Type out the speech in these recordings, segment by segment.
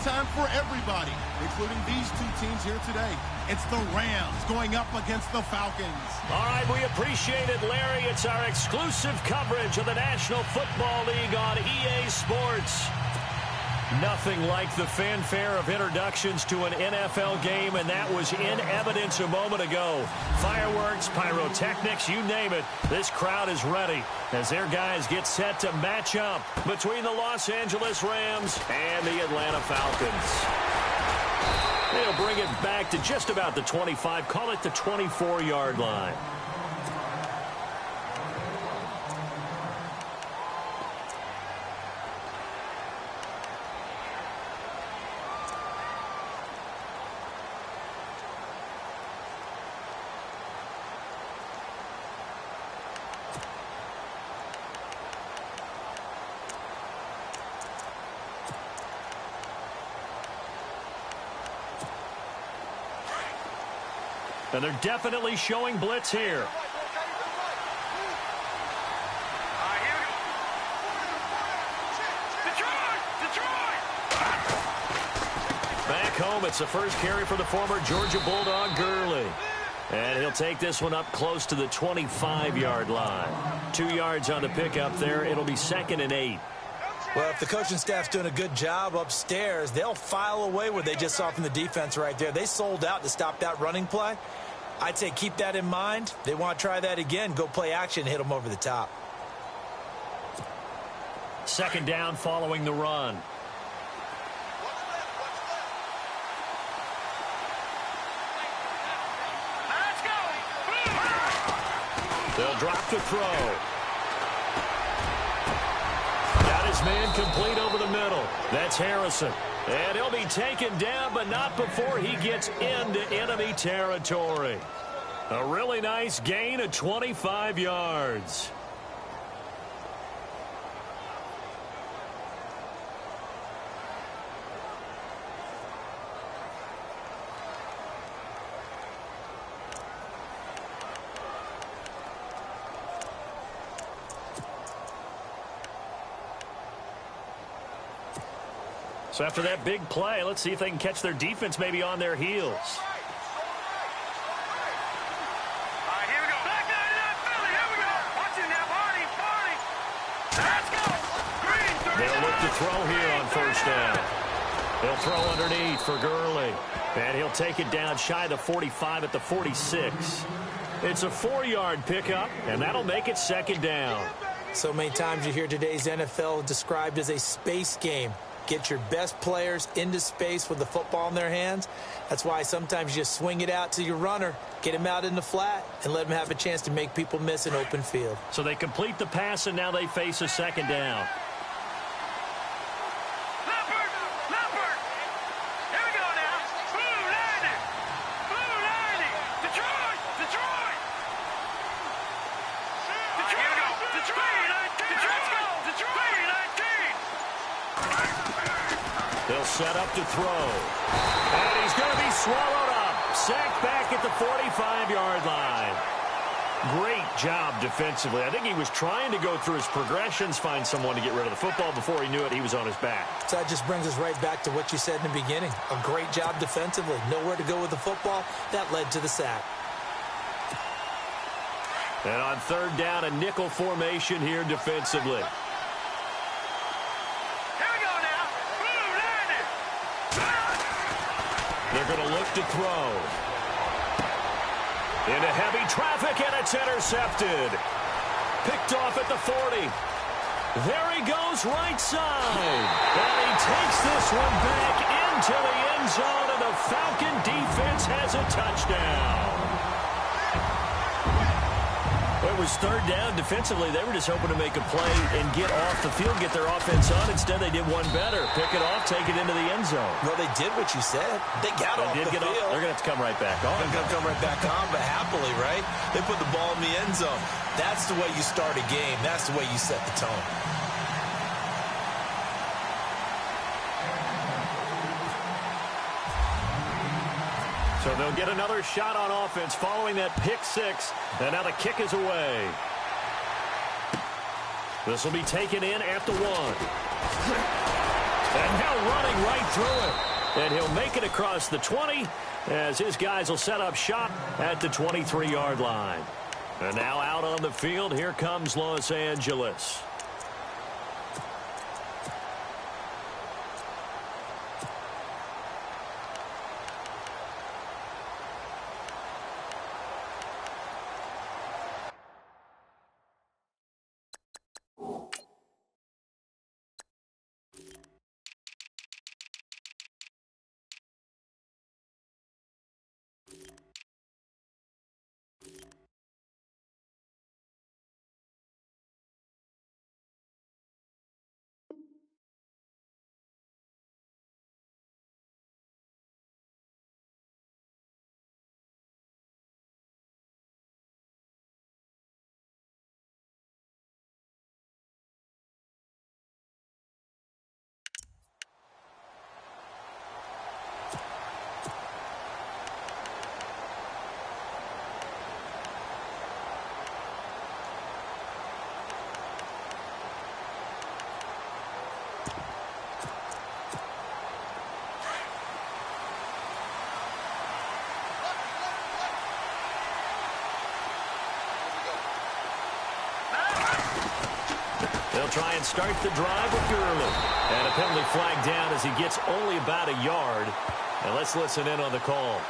time for everybody, including these two teams here today. It's the Rams going up against the Falcons. All right, we appreciate it, Larry. It's our exclusive coverage of the National Football League on EA Sports. Nothing like the fanfare of introductions to an NFL game, and that was in evidence a moment ago. Fireworks, pyrotechnics, you name it. This crowd is ready as their guys get set to match up between the Los Angeles Rams and the Atlanta Falcons. They'll bring it back to just about the 25, call it the 24-yard line. And they're definitely showing blitz here. Back home, it's the first carry for the former Georgia Bulldog, Gurley. And he'll take this one up close to the 25-yard line. 2 yards on the pickup there. It'll be 2nd and 8. Well, if the coaching staff's doing a good job upstairs, they'll file away what they just saw from the defense right there. They sold out to stop that running play. I'd say keep that in mind. They want to try that again. Go play action, hit them over the top. 2nd down following the run. They'll drop the throw. Got his man complete over the middle. That's Harrison. And he'll be taken down, but not before he gets into enemy territory. A really nice gain of 25 yards. So after that big play, let's see if they can catch their defense maybe on their heels. They'll look to throw here on 1st down. They'll throw underneath for Gurley. And he'll take it down shy of the 45 at the 46. It's a 4-yard pickup, and that'll make it 2nd down. So many times you hear today's NFL described as a space game. Get your best players into space with the football in their hands. That's why sometimes you just swing it out to your runner, get him out in the flat, and let him have a chance to make people miss an open field. So they complete the pass, and now they face a 2nd down. They'll set up to throw. And he's going to be swallowed up. Sacked back at the 45-yard line. Great job defensively. I think he was trying to go through his progressions, find someone to get rid of the football. Before he knew it, he was on his back. So that just brings us right back to what you said in the beginning. A great job defensively. Nowhere to go with the football. That led to the sack. And on 3rd down, a nickel formation here defensively. They're going to look to throw. Into heavy traffic, and it's intercepted. Picked off at the 40. There he goes right side. And he takes this one back into the end zone, and the Falcon defense has a touchdown. It was 3rd down defensively. They were just hoping to make a play and get off the field, get their offense on. Instead, they did one better. Pick it off, take it into the end zone. Well, they did what you said. They got off the field. They're going to have to come right back on. They're going to come right back on, but happily, right? They put the ball in the end zone. That's the way you start a game. That's the way you set the tone. So they'll get another shot on offense following that pick 6. And now the kick is away. This will be taken in at the 1. And now running right through it. And he'll make it across the 20 as his guys will set up shop at the 23-yard line. And now out on the field, here comes Los Angeles. They'll try and start the drive with Gurley. And a penalty flag down as he gets only about a yard. And let's listen in on the call.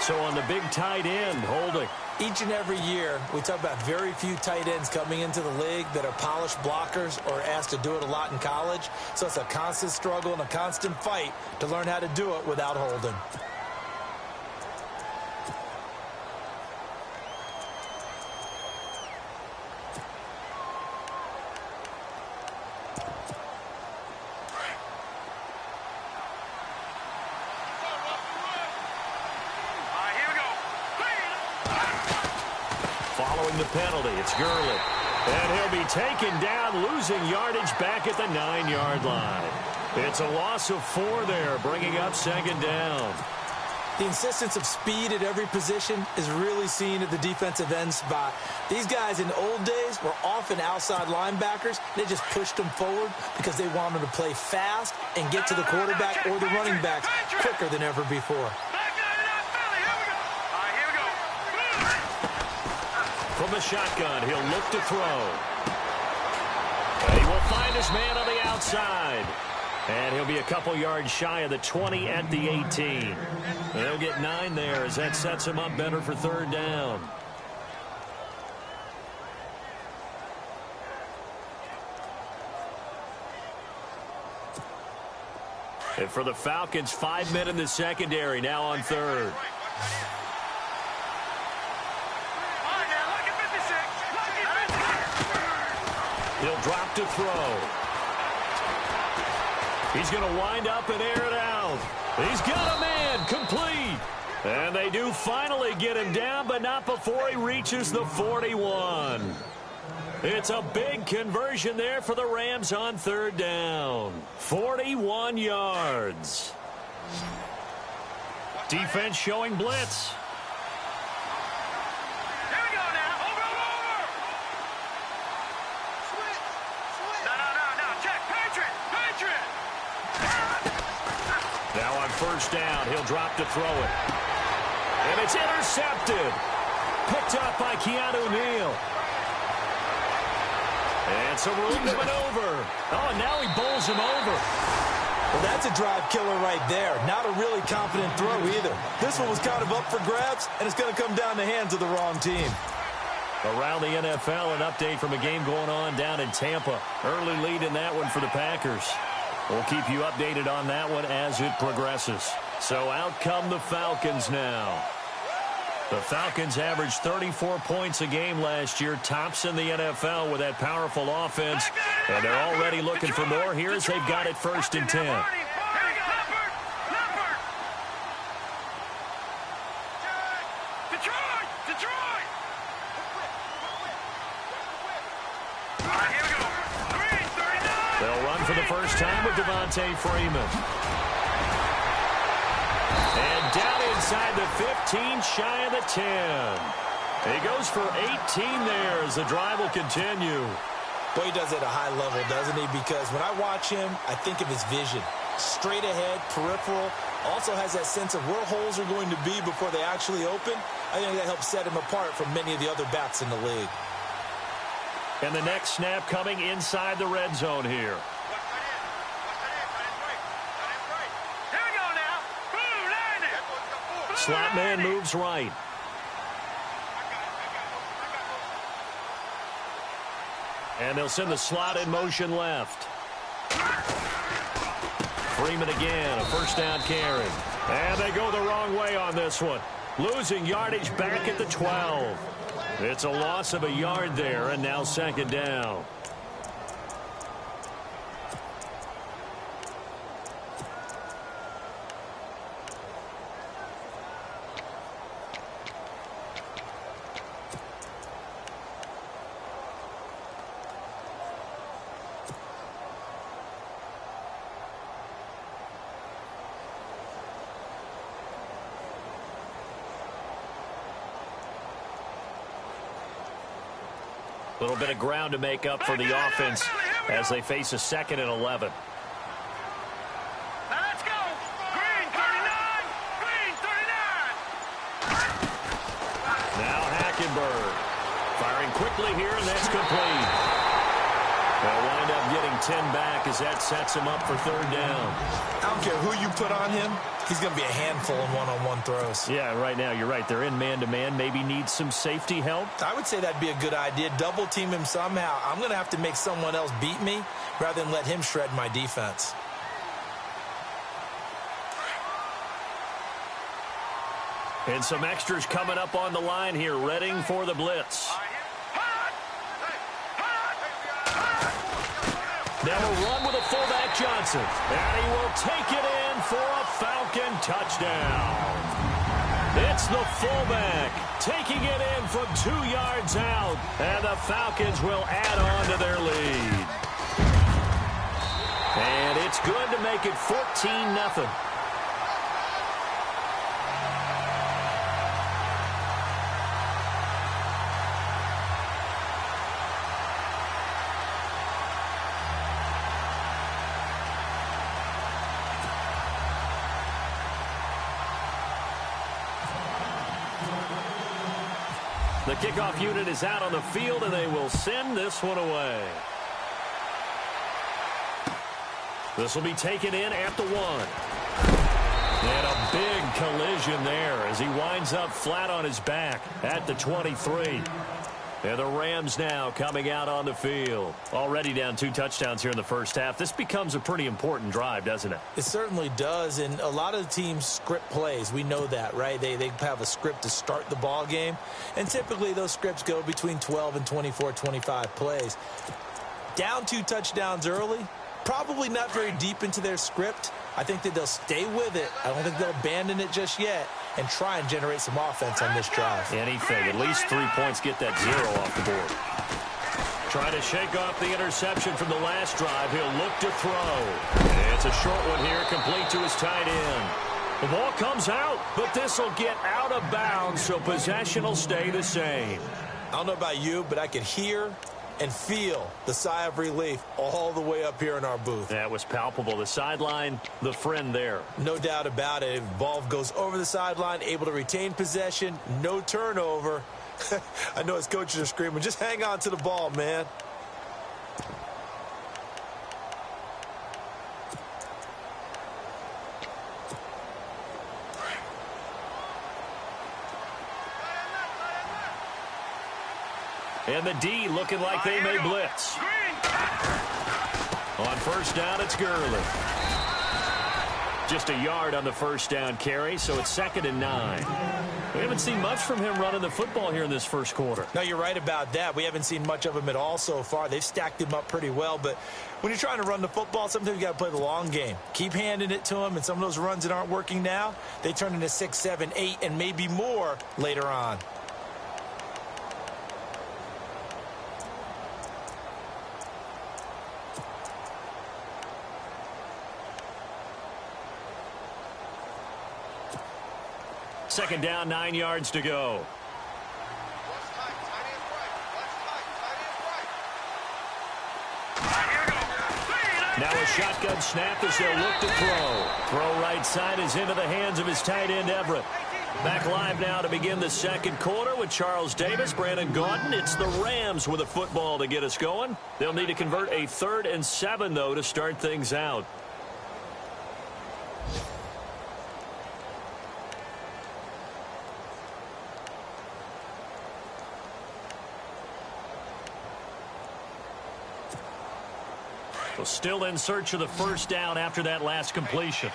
So on the big tight end, holding. Each and every year, we talk about very few tight ends coming into the league that are polished blockers or asked to do it a lot in college. So it's a constant struggle and a constant fight to learn how to do it without holding. Following the penalty, it's Gurley. And he'll be taken down, losing yardage back at the 9-yard line. It's a loss of 4 there, bringing up second down. The insistence of speed at every position is really seen at the defensive end spot. These guys in the old days were often outside linebackers. They just pushed them forward because they wanted to play fast and get to the quarterback or the running backs quicker than ever before. From the shotgun, he'll look to throw. And he will find his man on the outside. And he'll be a couple yards shy of the 20 at the 18. They'll get 9 there as that sets him up better for third down. And for the Falcons, 5 men in the secondary now on third. He'll drop to throw. He's going to wind up and air it out. He's got a man, complete. And they do finally get him down, but not before he reaches the 41. It's a big conversion there for the Rams on third down. 41 yards. Defense showing blitz. Now on first down, he'll drop to throw it. And it's intercepted. Picked up by Keanu Neal. And some room to maneuver. Oh, and now he bowls him over. Well, that's a drive killer right there. Not a really confident throw either. This one was kind of up for grabs, and it's going to come down the hands of the wrong team. Around the NFL, an update from a game going on down in Tampa. Early lead in that one for the Packers. We'll keep you updated on that one as it progresses. So out come the Falcons now. The Falcons averaged 34 points a game last year, tops in the NFL with that powerful offense. And they're already looking for more here as they've got it 1st and 10. They'll run for the first time with Devontae Freeman. And down inside the 15, shy of the 10. He goes for 18 there as the drive will continue. Boy, he does it at a high level, doesn't he? Because when I watch him, I think of his vision. Straight ahead, peripheral, also has that sense of where holes are going to be before they actually open. I think that helps set him apart from many of the other backs in the league. And the next snap coming inside the red zone here. Slot man moves right. And they'll send the slot in motion left. Freeman again, a first down carry. And they go the wrong way on this one. Losing yardage back at the 12. It's a loss of a yard there, and now second down. A little bit of ground to make up for the offense as they face a 2nd and 11. Let's go. Green 39. Green 39. Now Hackenberg firing quickly here, and that's complete. They'll wind up getting 10 back as that sets him up for third down. I don't care who you put on him. He's going to be a handful in one-on-one throws. Yeah, right now, you're right. They're in man-to-man. Maybe need some safety help. I would say that'd be a good idea. Double team him somehow. I'm going to have to make someone else beat me rather than let him shred my defense. And some extras coming up on the line here, readying for the blitz. Now a run with a fullback Johnson. And he will take it in for a Falcon touchdown. It's the fullback taking it in from 2 yards out. And the Falcons will add on to their lead. And it's good to make it 14-0. The kickoff unit is out on the field, and they will send this one away. This will be taken in at the 1. And a big collision there as he winds up flat on his back at the 23. And the Rams now coming out on the field. Already down 2 touchdowns here in the first half. This becomes a pretty important drive, doesn't it? It certainly does, and a lot of the teams script plays. We know that, right? They have a script to start the ball game, and typically those scripts go between 12 and 24, 25 plays. Down 2 touchdowns early, probably not very deep into their script. I think that they'll stay with it. I don't think they'll abandon it just yet and try and generate some offense on this drive. Anything. At least 3 points, get that 0 off the board. Trying to shake off the interception from the last drive. He'll look to throw. It's a short one here, complete to his tight end. The ball comes out, but this will get out of bounds, so possession will stay the same. I don't know about you, but I could hear and feel the sigh of relief all the way up here in our booth. That was palpable. The sideline, the friend there. No doubt about it. If the ball goes over the sideline, able to retain possession, no turnover. I know his coaches are screaming, just hang on to the ball, man. And the D looking like they may blitz. On first down, it's Gurley. Just a yard on the first down carry, so it's 2nd and 9. We haven't seen much from him running the football here in this first quarter. No, you're right about that. We haven't seen much of him at all so far. They've stacked him up pretty well, but when you're trying to run the football, sometimes you got to play the long game. Keep handing it to him, and some of those runs that aren't working now, they turn into 6, 7, 8, and maybe more later on. Second down, 9 yards to go. Now a shotgun snap as they'll look to throw. Throw right side is into the hands of his tight end, Everett. Back live now to begin the second quarter with Charles Davis, Brandon Gaudin. It's the Rams with a football to get us going. They'll need to convert a 3rd and 7, though, to start things out. So still in search of the first down after that last completion.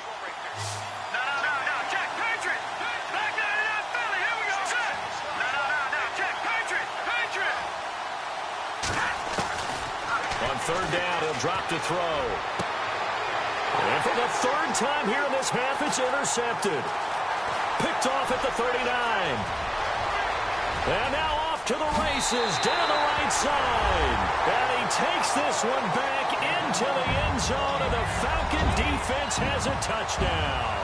On 3rd down, he'll drop to throw. And for the 3rd time here in this half, it's intercepted. Picked off at the 39. And now off to the races down the right side. And he takes this one back into the end zone, and the Falcon defense has a touchdown.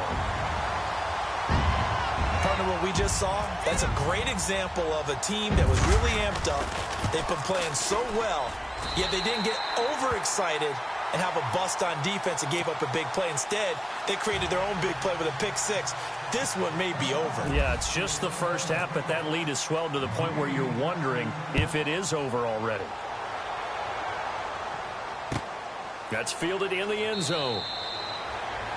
Partner, what we just saw, that's a great example of a team that was really amped up. They've been playing so well, yet they didn't get overexcited and have a bust on defense and gave up a big play. Instead, they created their own big play with a pick six. This one may be over. Yeah, it's just the first half, but that lead has swelled to the point where you're wondering if it is over already. That's fielded in the end zone.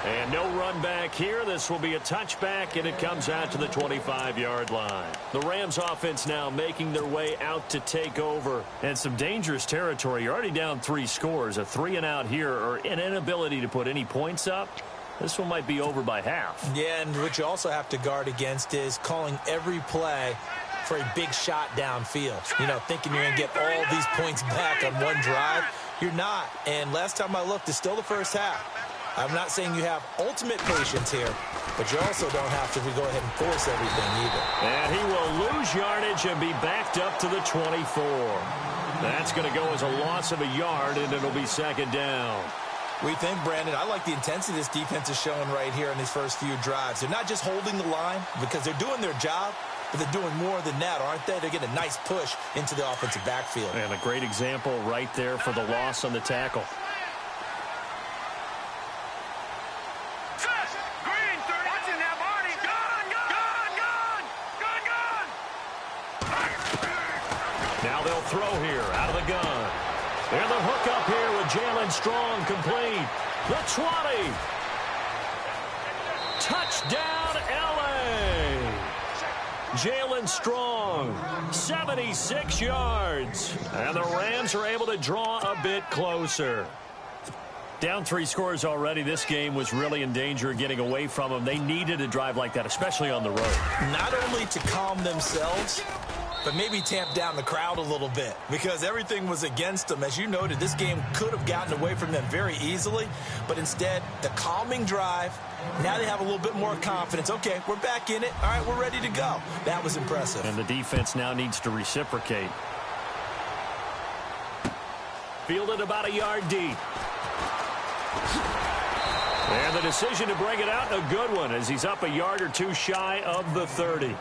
And no run back here. This will be a touchback, and it comes out to the 25-yard line. The Rams offense now making their way out to take over. And some dangerous territory. You're already down 3 scores. A 3-and-out here, or an inability to put any points up. This one might be over by half. Yeah, and what you also have to guard against is calling every play for a big shot downfield. You know, thinking you're going to get all these points back on one drive. You're not. And last time I looked, it's still the first half. I'm not saying you have ultimate patience here, but you also don't have to go ahead and force everything either. And he will lose yardage and be backed up to the 24. That's going to go as a loss of a yard, and it'll be 2nd down. We think, Brandon, I like the intensity this defense is showing right here in these first few drives. They're not just holding the line because they're doing their job, but they're doing more than that, aren't they? They're getting a nice push into the offensive backfield. And a great example right there for the loss on the tackle. Now they'll throw here out of the gun. And the hook up here with Jalen Strong complete. The 20. Touchdown, L.A. Jalen Strong, 76 yards. And the Rams are able to draw a bit closer. Down 3 scores already. This game was really in danger of getting away from them. They needed a drive like that, especially on the road. Not only to calm themselves, but maybe tamp down the crowd a little bit because everything was against them. As you noted, this game could have gotten away from them very easily, but instead, the calming drive, now they have a little bit more confidence. Okay, we're back in it. All right, we're ready to go. That was impressive. And the defense now needs to reciprocate. Fielded about a yard deep. And the decision to bring it out, a good one, as he's up a yard or 2 shy of the 30.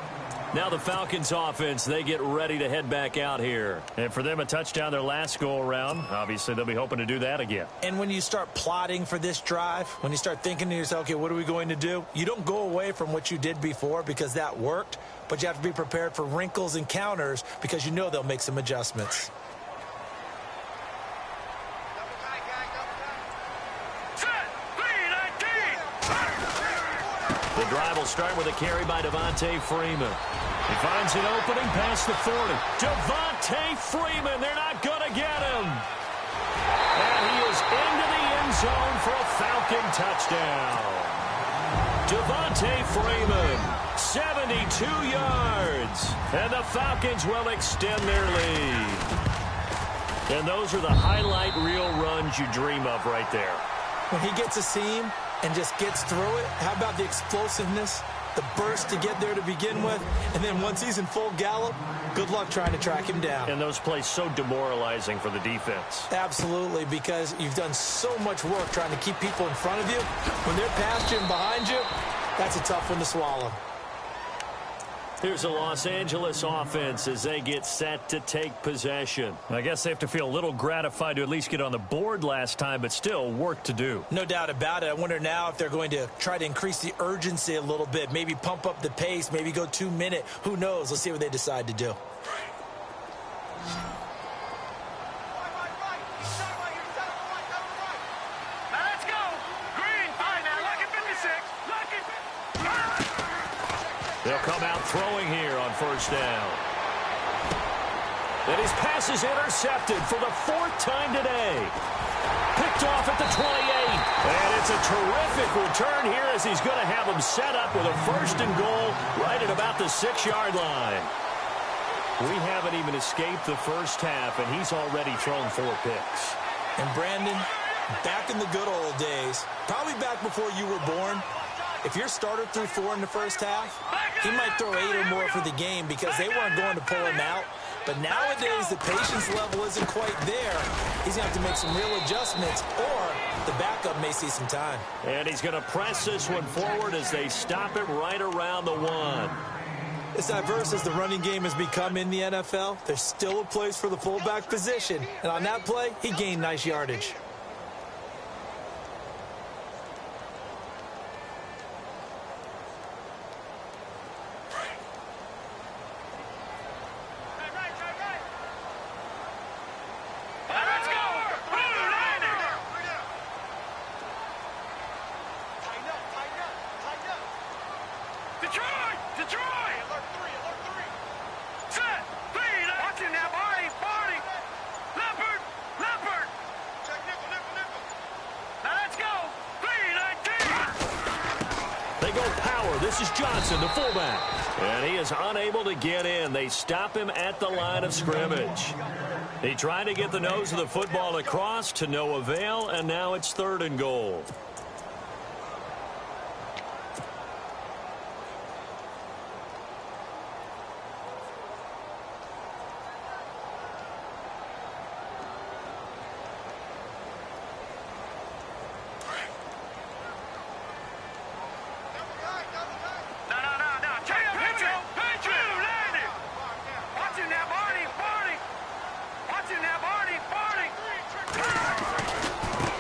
Now the Falcons offense, they get ready to head back out here. And for them, a touchdown their last go-around. Obviously, they'll be hoping to do that again. And when you start plotting for this drive, when you start thinking to yourself, okay, what are we going to do? You don't go away from what you did before because that worked, but you have to be prepared for wrinkles and counters because you know they'll make some adjustments. The drive will start with a carry by Devontae Freeman. He finds an opening past the 40. Devontae Freeman, they're not going to get him. And he is into the end zone for a Falcon touchdown. Devontae Freeman, 72 yards. And the Falcons will extend their lead. And those are the highlight reel runs you dream of right there. When he gets a seam and just gets through it, how about the explosiveness, the burst to get there to begin with, and then once he's in full gallop, good luck trying to track him down. And those plays so demoralizing for the defense. Absolutely, because you've done so much work trying to keep people in front of you. When they're past you and behind you, that's a tough one to swallow. Here's the Los Angeles offense as they get set to take possession. I guess they have to feel a little gratified to at least get on the board last time, but still work to do. No doubt about it. I wonder now if they're going to try to increase the urgency a little bit, maybe pump up the pace, maybe go 2 minute. Who knows? Let's see what they decide to do. They'll come out throwing here on first down. And his pass is intercepted for the 4th time today. Picked off at the 28. And it's a terrific return here as he's going to have him set up with a 1st and goal right at about the 6-yard line. We haven't even escaped the first half, and he's already thrown 4 picks. And Brandon, back in the good old days, probably back before you were born, if your starter threw 4 in the first half, he might throw 8 or more for the game because they weren't going to pull him out. But nowadays, the patience level isn't quite there. He's going to have to make some real adjustments, or the backup may see some time. And he's going to press this one forward as they stop it right around the 1. As diverse as the running game has become in the NFL, there's still a place for the fullback position. And on that play, he gained nice yardage. This is Johnson, the fullback. And he is unable to get in. They stop him at the line of scrimmage. He tried to get the nose of the football across to no avail, and now it's 3rd and goal.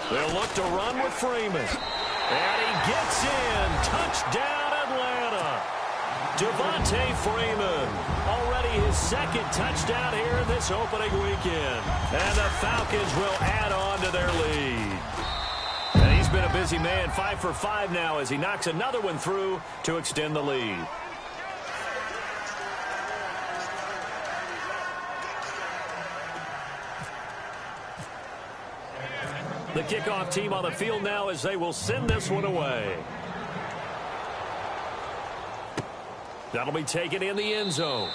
They'll look to run with Freeman. And he gets in. Touchdown, Atlanta. Devontae Freeman. Already his 2nd touchdown here in this opening weekend. And the Falcons will add on to their lead. And he's been a busy man. 5 for 5 now as he knocks another one through to extend the lead. The kickoff team on the field now as they will send this one away. That'll be taken in the end zone.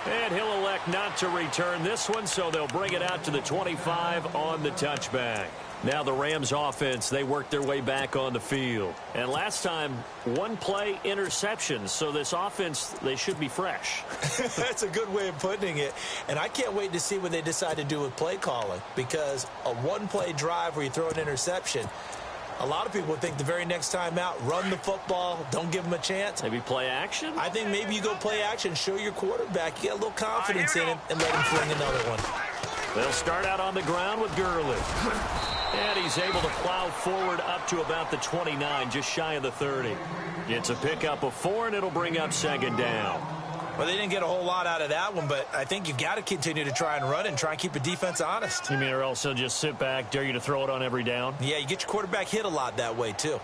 And he'll elect not to return this one, so they'll bring it out to the 25 on the touchback. Now the Rams offense, they worked their way back on the field. And last time, 1 play interception. So this offense, they should be fresh. That's a good way of putting it. And I can't wait to see what they decide to do with play calling. Because a 1-play drive where you throw an interception, a lot of people think the very next time out, run the football, don't give them a chance. Maybe play action? I think maybe you go play action, show your quarterback, you get a little confidence in him, and let him fling another one. They'll start out on the ground with Gurley. And he's able to plow forward up to about the 29, just shy of the 30. It's a pickup of 4, and it'll bring up 2nd down. Well, they didn't get a whole lot out of that one, but I think you've got to continue to try and run and try and keep the defense honest. You mean or else they'll just sit back, dare you to throw it on every down? Yeah, you get your quarterback hit a lot that way, too.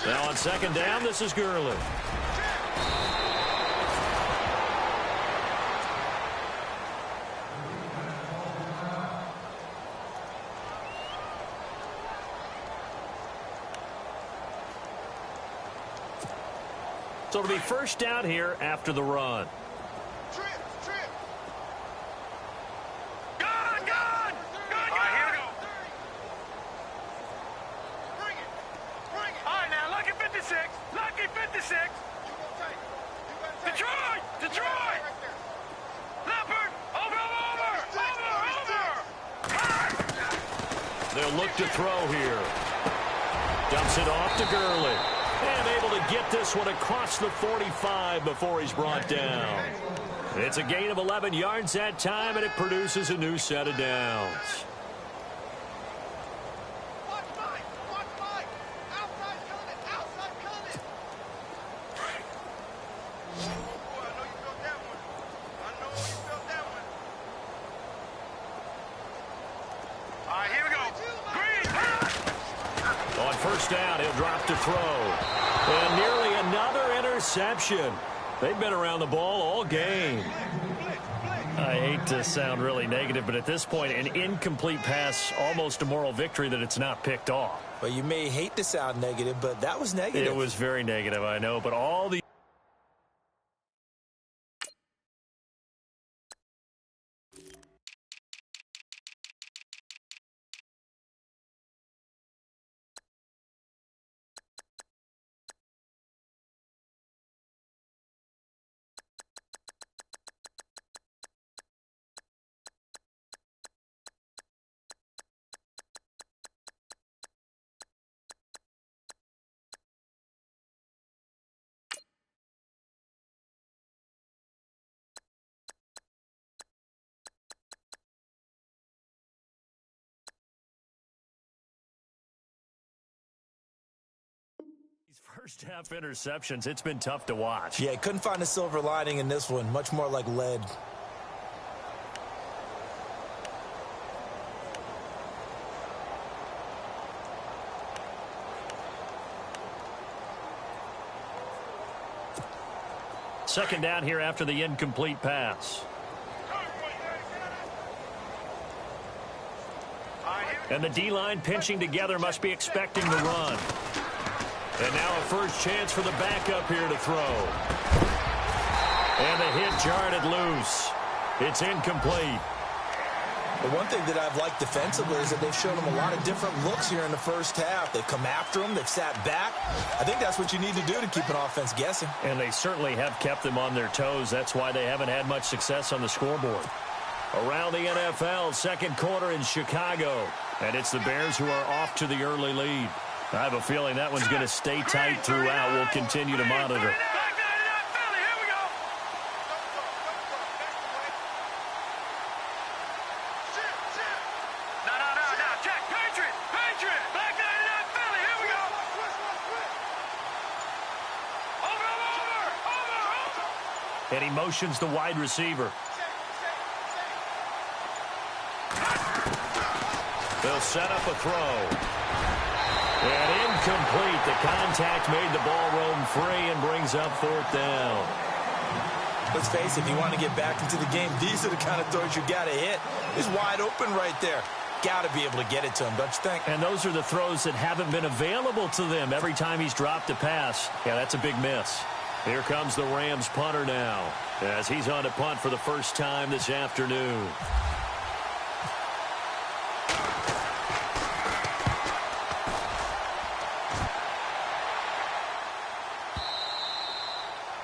Now on 2nd down, this is Gurley. So it'll be 1st down here after the run. Trip. Good. All right, here we go. Bring it. All right, now, lucky 56. Detroit. They'll look to throw here. Dumps it off to Gurley. And able to get this one across the 45 before he's brought down. It's a gain of 11 yards that time, and it produces a new set of downs. Down, he'll drop to throw. And nearly another interception. They've been around the ball all game. I hate to sound really negative, but at this point, an incomplete pass, almost a moral victory that it's not picked off. Well, you may hate to sound negative, but that was negative. It was very negative, I know, but all the first half interceptions, it's been tough to watch. Yeah, couldn't find a silver lining in this one. Much more like lead. Second down here after the incomplete pass. And the D-line pinching together, must be expecting the run. And now a first chance for the backup here to throw. And the hit jarred it loose. It's incomplete. The one thing that I've liked defensively is that they've shown them a lot of different looks here in the first half. They've come after them. They've sat back. I think that's what you need to do to keep an offense guessing. And they certainly have kept them on their toes. That's why they haven't had much success on the scoreboard. Around the NFL, second quarter in Chicago. And it's the Bears who are off to the early lead. I have a feeling that one's going to stay tight throughout. We'll continue to monitor. And he motions the wide receiver. They'll set up a throw. And incomplete. The contact made the ball roam free and brings up fourth down. Let's face it, if you want to get back into the game, these are the kind of throws you got to hit. He's wide open right there. Got to be able to get it to him, don't you think? And those are the throws that haven't been available to them every time he's dropped a pass. Yeah, that's a big miss. Here comes the Rams punter now as he's on to punt for the first time this afternoon.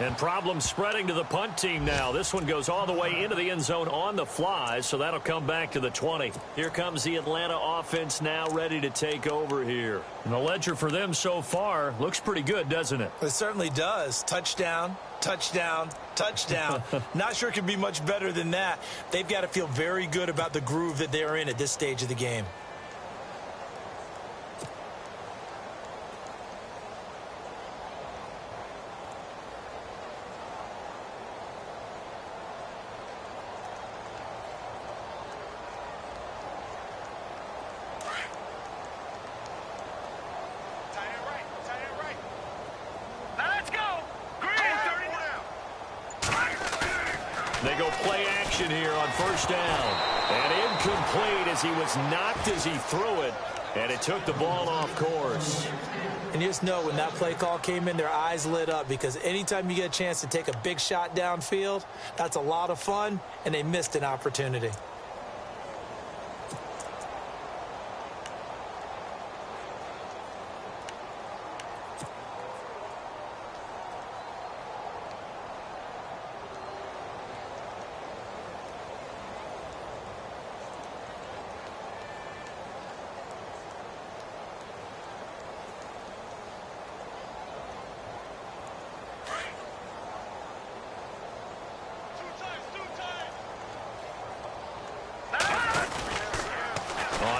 And problems spreading to the punt team now. This one goes all the way into the end zone on the fly, so that'll come back to the 20. Here comes the Atlanta offense now ready to take over here. And the ledger for them so far looks pretty good, doesn't it? It certainly does. Touchdown, touchdown, touchdown. Not sure it could be much better than that. They've got to feel very good about the groove that they're in at this stage of the game. They go play action here on first down. And incomplete as he was knocked as he threw it. And it took the ball off course. And you just know when that play call came in, their eyes lit up, because anytime you get a chance to take a big shot downfield, that's a lot of fun, and they missed an opportunity.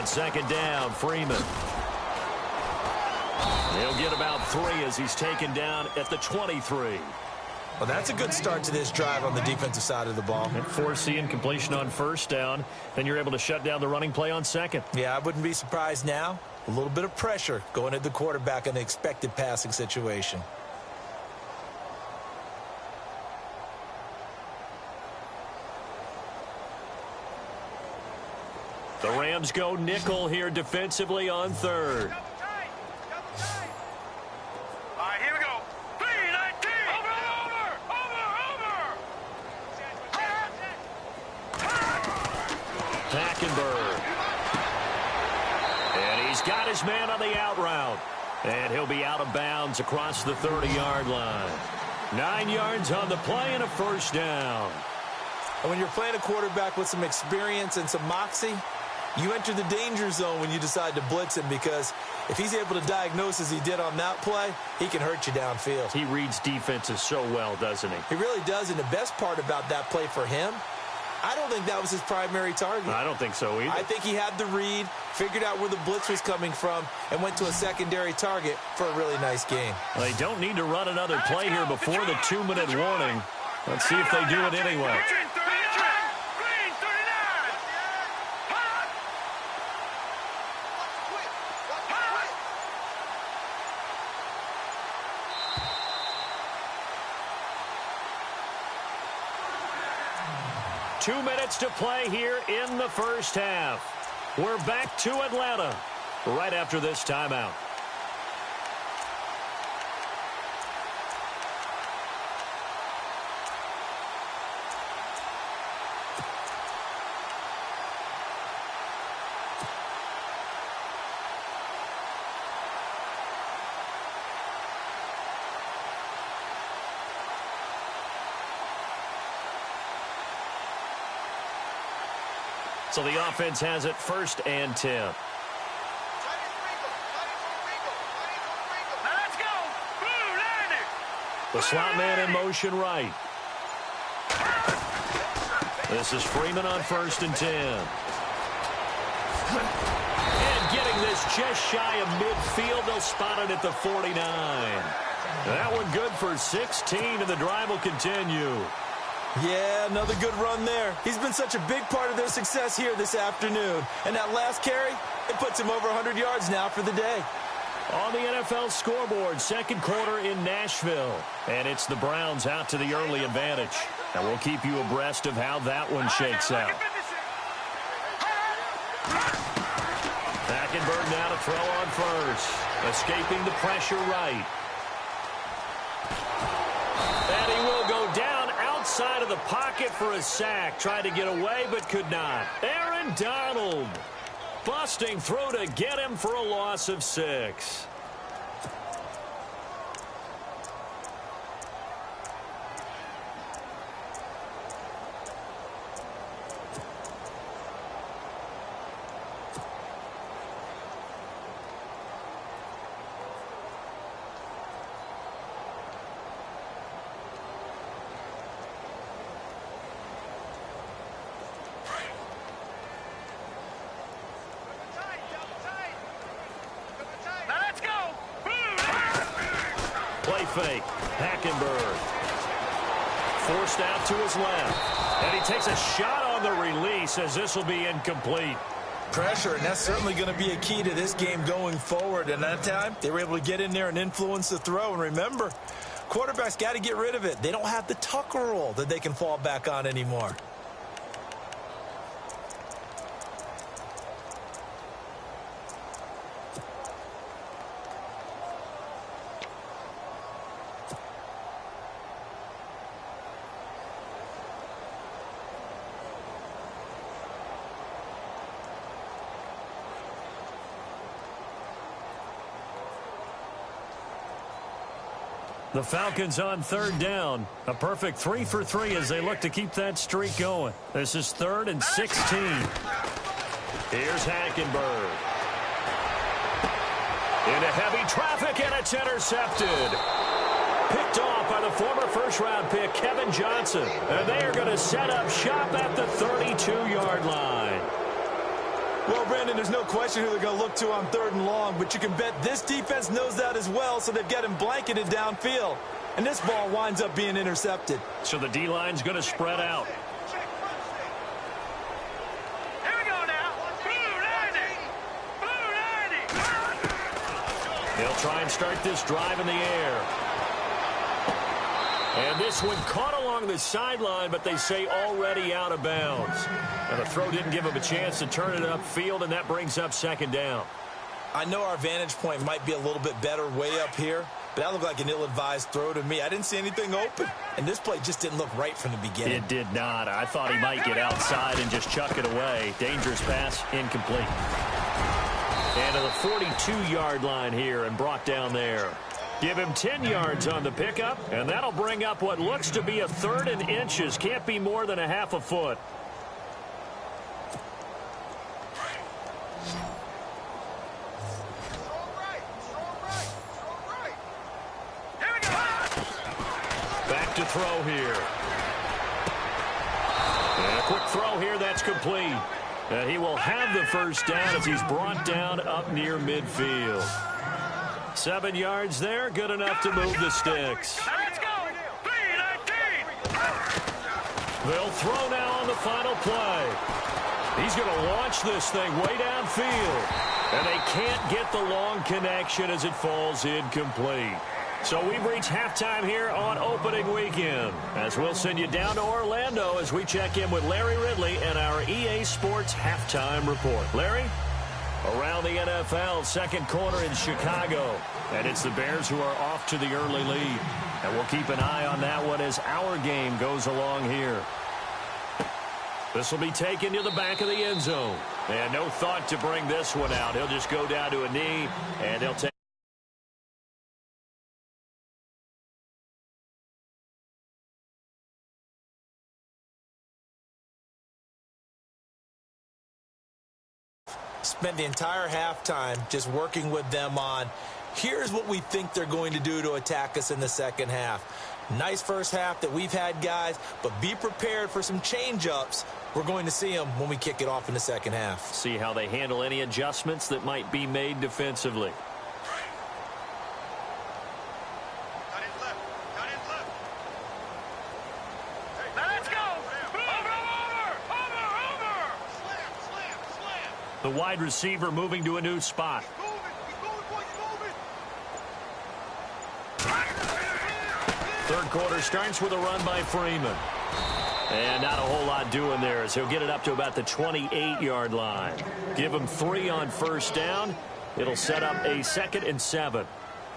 On second down, Freeman. He'll get about 3 as he's taken down at the 23. Well, that's a good start to this drive on the defensive side of the ball. And forcing completion on first down. Then you're able to shut down the running play on second. Yeah, I wouldn't be surprised now. A little bit of pressure going at the quarterback in an expected passing situation. The Rams go nickel here defensively on third. All right, here we go. 3-19. Over. Hackenberg. And he's got his man on the out route. And he'll be out of bounds across the 30-yard line. 9 yards on the play and a first down. And when you're playing a quarterback with some experience and some moxie, you enter the danger zone when you decide to blitz him, because if he's able to diagnose as he did on that play, he can hurt you downfield. He reads defenses so well, doesn't he? He really does, and the best part about that play for him, I don't think that was his primary target. I don't think so either. I think he had the read, figured out where the blitz was coming from, and went to a secondary target for a really nice gain. Well, they don't need to run another play here before the 2-minute warning. Let's see if they do it anyway. 2 minutes to play here in the first half. We're back to Atlanta right after this timeout. So the offense has it 1st and 10. Let's go. Blue, land it. The slot man in motion right. This is Freeman on 1st and 10. And getting this just shy of midfield, they'll spot it at the 49. That one good for 16, and the drive will continue. Yeah, another good run there. He's been such a big part of their success here this afternoon. And that last carry, it puts him over 100 yards now for the day. On the NFL scoreboard, second quarter in Nashville. And it's the Browns out to the early advantage. And we'll keep you abreast of how that one shakes out. Hackenberg now to throw on first. Escaping the pressure right. And he will go down outside of the pocket for a sack. Tried to get away, but could not. Aaron Donald busting through to get him for a loss of 6. Play fake. Hackenberg. Forced out to his left. And he takes a shot on the release as this will be incomplete. Pressure, and that's certainly going to be a key to this game going forward. And that time, they were able to get in there and influence the throw. And remember, quarterbacks got to get rid of it. They don't have the tucker roll that they can fall back on anymore. The Falcons on 3rd down. A perfect 3 for 3 as they look to keep that streak going. This is 3rd and 16. Here's Hackenberg. Into heavy traffic, and it's intercepted. Picked off by the former first-round pick, Kevin Johnson. And they are going to set up shop at the 32-yard line. Well, Brandon, there's no question who they're going to look to on 3rd and long, but you can bet this defense knows that as well, so they've got him blanketed downfield. And this ball winds up being intercepted. So the D-line's going to spread out. Here we go now. Blue 90. Blue 90. They'll try and start this drive in the air. And this one caught along the sideline, but they say already out of bounds. And the throw didn't give him a chance to turn it upfield, and that brings up 2nd down. I know our vantage point might be a little bit better way up here, but that looked like an ill-advised throw to me. I didn't see anything open, and this play just didn't look right from the beginning. It did not. I thought he might get outside and just chuck it away. Dangerous pass, incomplete. And to the 42-yard line here and brought down there. Give him 10 yards on the pickup, and that'll bring up what looks to be a 3rd and inches. Can't be more than a half a foot. Back to throw here. And a quick throw here, that's complete. And he will have the 1st down as he's brought down up near midfield. 7 yards there, good enough to move the sticks. Let's go. They'll throw now on the final play. He's going to launch this thing way downfield. And they can't get the long connection as it falls incomplete. So we've reached halftime here on opening weekend, as we'll send you down to Orlando as we check in with Larry Ridley and our EA Sports halftime report. Larry? Around the NFL, 2nd quarter in Chicago. And it's the Bears who are off to the early lead. And we'll keep an eye on that one as our game goes along here. This will be taken to the back of the end zone. And no thought to bring this one out. He'll just go down to a knee, and they'll take. Spent the entire halftime just working with them on, here's what we think they're going to do to attack us in the 2nd half. Nice first half that we've had, guys, but be prepared for some change-ups. We're going to see them when we kick it off in the 2nd half. See how they handle any adjustments that might be made defensively. Let's go. The wide receiver moving to a new spot. Third quarter starts with a run by Freeman. And not a whole lot doing there as he'll get it up to about the 28-yard line. Give him 3 on 1st down. It'll set up a 2nd and 7.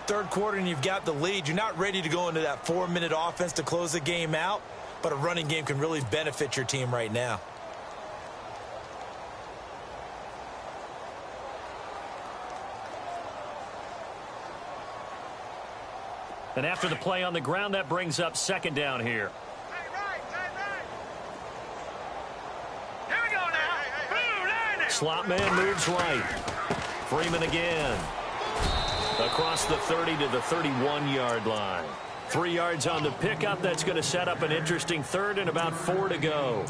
Third quarter and you've got the lead. You're not ready to go into that 4-minute offense to close the game out, but a running game can really benefit your team right now. And after the play on the ground, that brings up 2nd down here. Here we go now. Blue 90. Slot man moves right. Freeman again. Across the 30 to the 31-yard line. 3 yards on the pickup. That's going to set up an interesting 3rd and about 4 to go.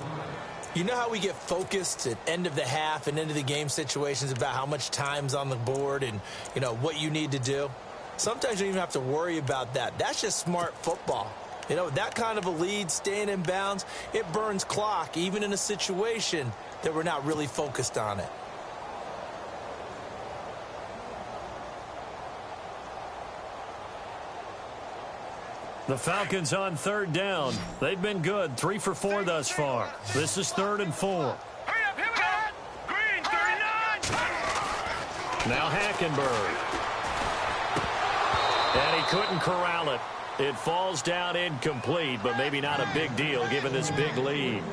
You know how we get focused at end of the half and into the game situations about how much time's on the board and, you know, what you need to do? Sometimes you don't even have to worry about that. That's just smart football. You know, that kind of a lead, staying in bounds, it burns clock, even in a situation that we're not really focused on it. The Falcons on 3rd down. They've been good, 3 for 4 thus far. This is 3rd and 4. Hurry up, here we go. Green 39. Now Hackenberg. And he couldn't corral it. It falls down incomplete, but maybe not a big deal given this big lead.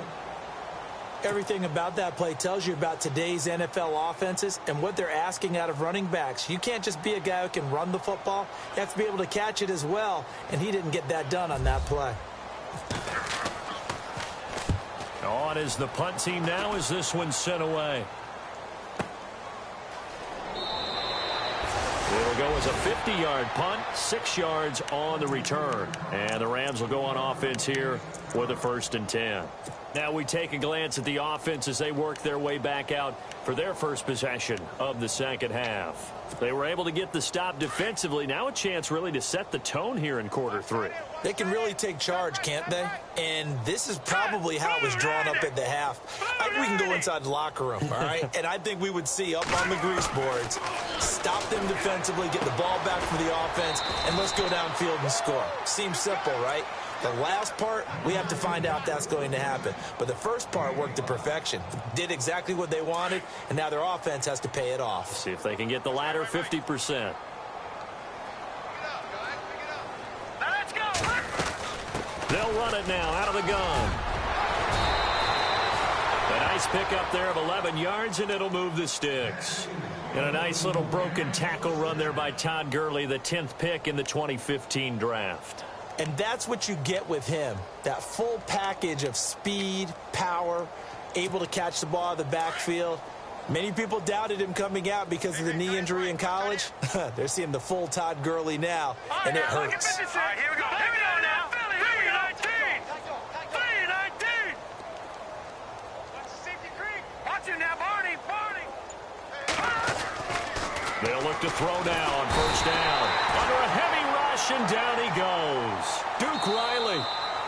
Everything about that play tells you about today's NFL offenses and what they're asking out of running backs. You can't just be a guy who can run the football. You have to be able to catch it as well, and he didn't get that done on that play. On is the punt team now as this one's sent away. It'll go as a 50-yard punt, 6 yards on the return. And the Rams will go on offense here with a 1st and 10. Now we take a glance at the offense as they work their way back out for their first possession of the second half. They were able to get the stop defensively. Now a chance really to set the tone here in quarter three. They can really take charge, can't they? And this is probably how it was drawn up at the half. I think we can go inside the locker room, all right? And I think we would see up on the grease boards, stop them defensively, get the ball back for the offense, and let's go downfield and score. Seems simple, right? The last part, we have to find out if that's going to happen. But the first part worked to perfection. Did exactly what they wanted, and now their offense has to pay it off. See if they can get the latter 50%. They'll run it now out of the gun. A nice pickup there of 11 yards, and it'll move the sticks. And a nice little broken tackle run there by Todd Gurley, the 10th pick in the 2015 draft. And that's what you get with him, that full package of speed, power, able to catch the ball out of the backfield. Many people doubted him coming out because of the knee injury in college. They're seeing the full Todd Gurley now, and it hurts. All right, here we go. Here we go now. 3-19. Watch it now, Barney. They'll look to throw now on first down. Under a heavy rush, and down he goes. Duke Riley.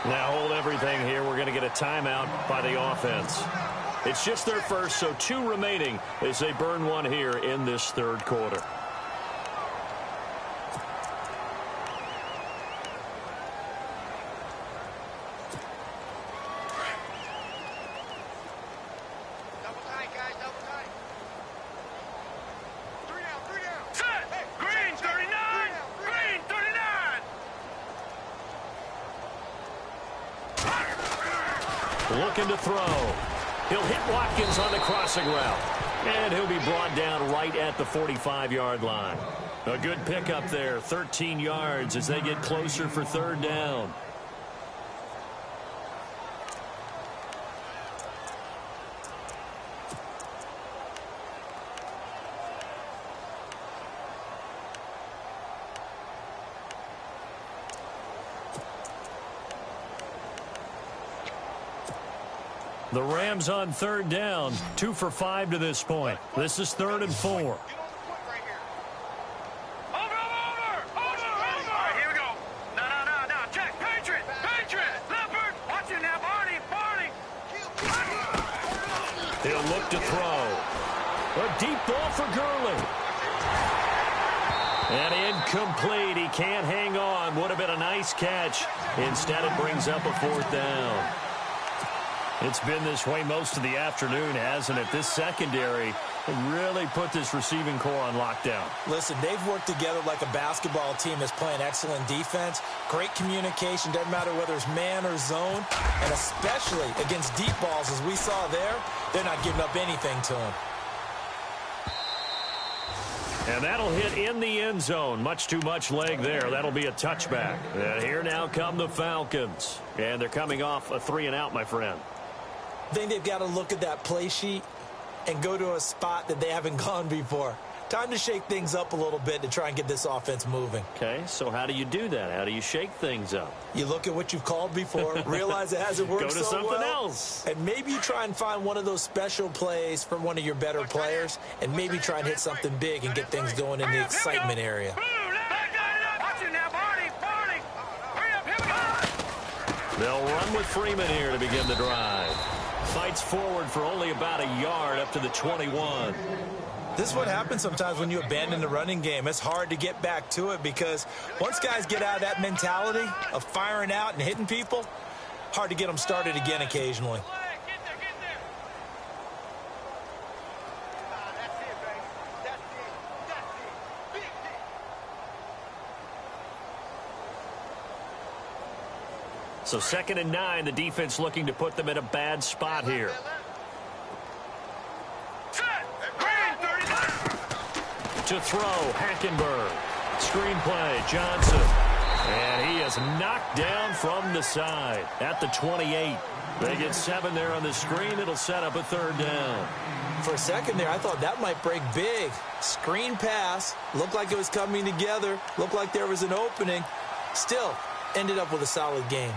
Now hold everything here. We're going to get a timeout by the offense. It's just their first, so 2 remaining as they burn one here in this third quarter. Looking to throw. He'll hit Watkins on the crossing route. And he'll be brought down right at the 45-yard line. A good pickup there, 13 yards as they get closer for third down. The Rams on third down, 2 for 5 to this point. This is 3rd and 4. Over. All right, here we go. No. Check. Patriot. Leopard. Watch it now, Barney. He'll look to throw. A deep ball for Gurley. And incomplete. He can't hang on. Would have been a nice catch. Instead, it brings up a 4th down. It's been this way most of the afternoon, hasn't it? This secondary really put this receiving core on lockdown. Listen, they've worked together like a basketball team that's playing excellent defense. Great communication, doesn't matter whether it's man or zone. And especially against deep balls, as we saw there, they're not giving up anything to him. And that'll hit in the end zone. Much too much leg there. That'll be a touchback. And here now come the Falcons. And they're coming off a 3-and-out, my friend. I think they've got to look at that play sheet and go to a spot that they haven't gone before. Time to shake things up a little bit to try and get this offense moving. Okay, so how do you do that? How do you shake things up? You look at what you've called before, realize it hasn't worked so well. Go to something else. And maybe you try and find one of those special plays for one of your better players, and maybe try and hit something big and get things going in the excitement area. They'll run with Freeman here to begin the drive. Fights forward for only about a yard up to the 21. This is what happens sometimes when you abandon the running game. It's hard to get back to it because once guys get out of that mentality of firing out and hitting people, hard to get them started again occasionally. So 2nd and 9, the defense looking to put them in a bad spot here. To throw, Hackenberg. Screenplay, Johnson. And he is knocked down from the side at the 28. They get 7 there on the screen. It'll set up a 3rd down. For a second there, I thought that might break big. Screen pass. Looked like it was coming together. Looked like there was an opening. Still, ended up with a solid game.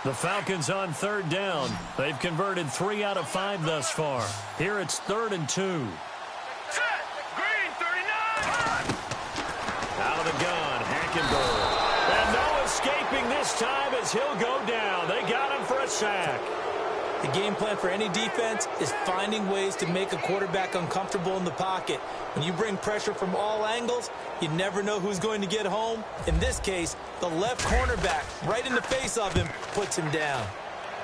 The Falcons on third down. They've converted 3 out of 5 thus far. Here it's 3rd and 2. Set. Green 39. Out of the gun, Hackenberg. And no escaping this time as he'll go down. They got him for a sack. The game plan for any defense is finding ways to make a quarterback uncomfortable in the pocket. When you bring pressure from all angles, you never know who's going to get home. In this case, the left cornerback, right in the face of him, puts him down.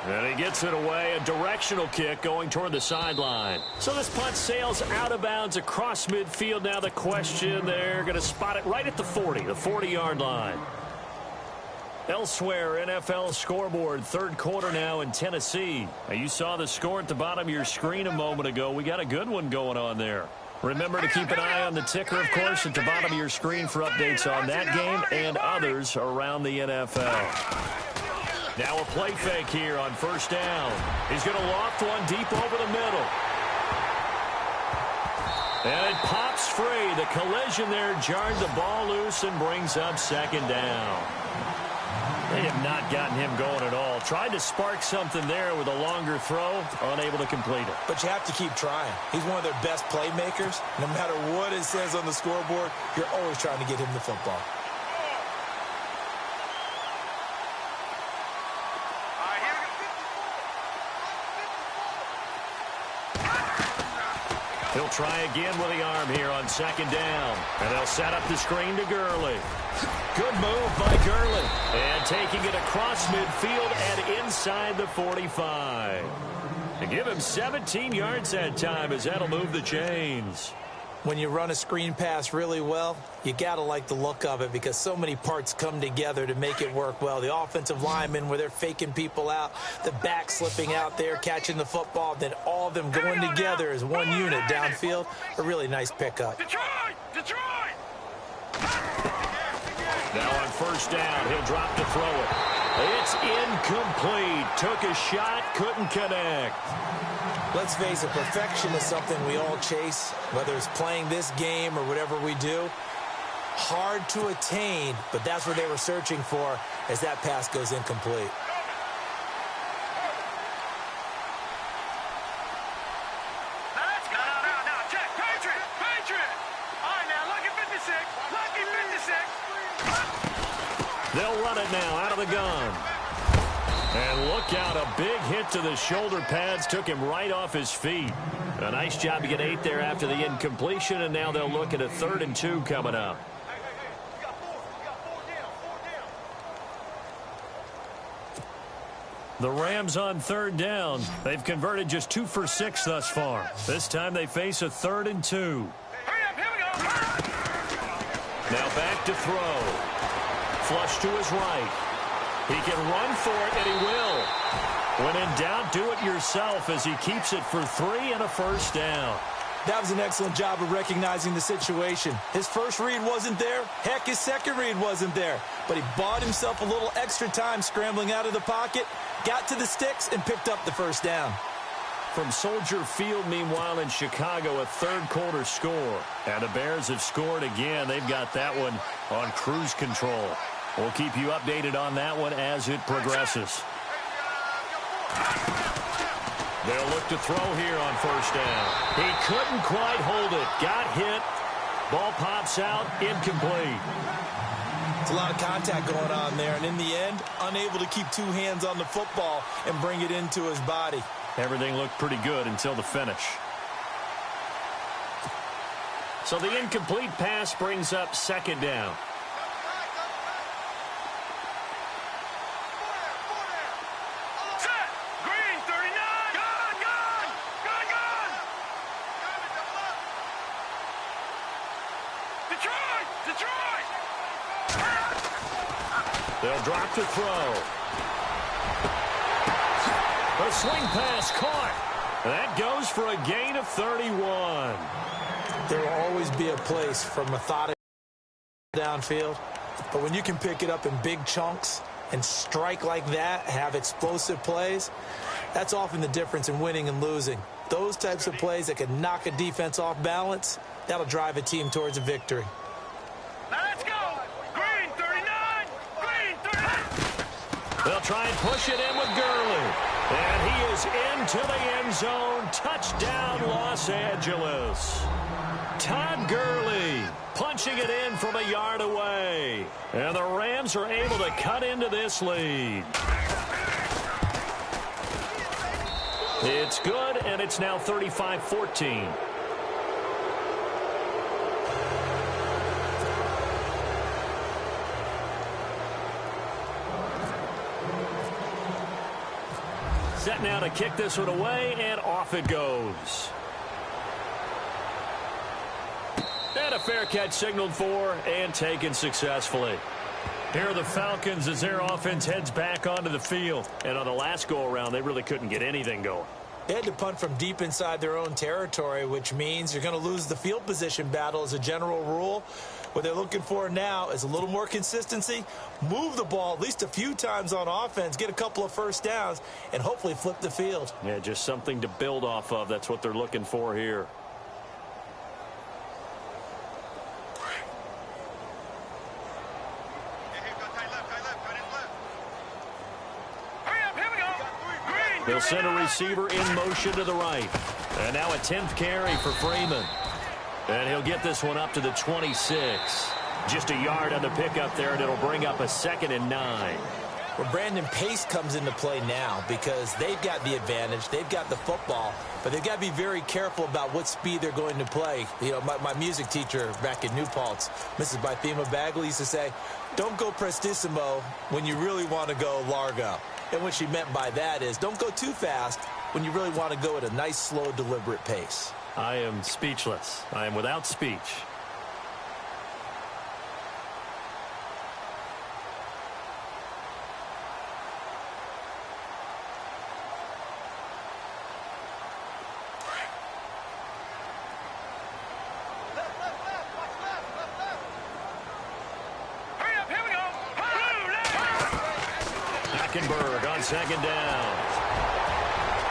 And he gets it away, a directional kick going toward the sideline. So this punt sails out of bounds across midfield. Now the question, they're going to spot it right at the 40-yard line. Elsewhere, NFL scoreboard, third quarter now in Tennessee. Now, you saw the score at the bottom of your screen a moment ago. We got a good one going on there. Remember to keep an eye on the ticker, of course, at the bottom of your screen for updates on that game and others around the NFL. Now a play fake here on first down. He's going to loft one deep over the middle. And it pops free. The collision there jarred the ball loose and brings up second down. They have not gotten him going at all. Tried to spark something there with a longer throw, unable to complete it. But you have to keep trying. He's one of their best playmakers. No matter what it says on the scoreboard, you're always trying to get him the football. He'll try again with the arm here on second down. And they'll set up the screen to Gurley. Good move by Gurley. And taking it across midfield and inside the 45. To give him 17 yards that time as that'll move the chains. When you run a screen pass really well, you got to like the look of it because so many parts come together to make it work well. The offensive linemen where they're faking people out, the back slipping out there, catching the football, then all of them going together as one unit downfield. A really nice pickup. Detroit! Now on first down, he'll drop to throw it. It's incomplete. Took a shot, couldn't connect. Let's face it, perfection is something we all chase, whether it's playing this game or whatever we do. Hard to attain, but that's what they were searching for as that pass goes incomplete. Now, check. Patriot! All right, now, lucky 56. They'll run it now out of the gun. And look out, a big hit to the shoulder pads took him right off his feet. A nice job to get 8 there after the incompletion, and now they'll look at a 3rd and 2 coming up. The Rams on third down. They've converted just 2 for 6 thus far. This time they face a 3rd and 2. Hurry up, here we go. Now back to throw. Flush to his right. He can run for it, and he will. When in doubt, do it yourself as he keeps it for 3 and a first down. That was an excellent job of recognizing the situation. His first read wasn't there. Heck, his second read wasn't there. But he bought himself a little extra time scrambling out of the pocket, got to the sticks, and picked up the first down. From Soldier Field, meanwhile, in Chicago, a third quarter score. And the Bears have scored again. They've got that one on cruise control. We'll keep you updated on that one as it progresses. They'll look to throw here on first down. He couldn't quite hold it. Got hit. Ball pops out. Incomplete. It's a lot of contact going on there, and in the end, unable to keep 2 hands on the football and bring it into his body. Everything looked pretty good until the finish. So the incomplete pass brings up second down. They'll drop to throw. A swing pass caught. That goes for a gain of 31. There will always be a place for methodical downfield, but when you can pick it up in big chunks and strike like that, have explosive plays, that's often the difference in winning and losing. Those types of plays that can knock a defense off balance, that'll drive a team towards a victory. Now let's go. Green 39. Green 39. They'll try and push it in with Gurley. And he is into the end zone. Touchdown, Los Angeles. Todd Gurley punching it in from a yard away. And the Rams are able to cut into this lead. It's good, and it's now 35-14. Set now to kick this one away, and off it goes. And a fair catch signaled for and taken successfully. Here are the Falcons as their offense heads back onto the field. And on the last go-around, they really couldn't get anything going. They had to punt from deep inside their own territory, which means you're going to lose the field position battle as a general rule. What they're looking for now is a little more consistency, move the ball at least a few times on offense, get a couple of first downs, and hopefully flip the field. Yeah, just something to build off of. That's what they're looking for here. They'll send a receiver in motion to the right. And now a 10th carry for Freeman. And he'll get this one up to the 26. Just a yard on the pickup there, and it'll bring up a 2nd and 9. Well, Brandon, pace comes into play now because they've got the advantage. They've got the football, but they've got to be very careful about what speed they're going to play. You know, my music teacher back in New Paltz, Mrs. Bythema Bagley, used to say, don't go prestissimo when you really want to go largo. And what she meant by that is don't go too fast when you really want to go at a nice, slow, deliberate pace. I am speechless. I am without speech. On 2nd down.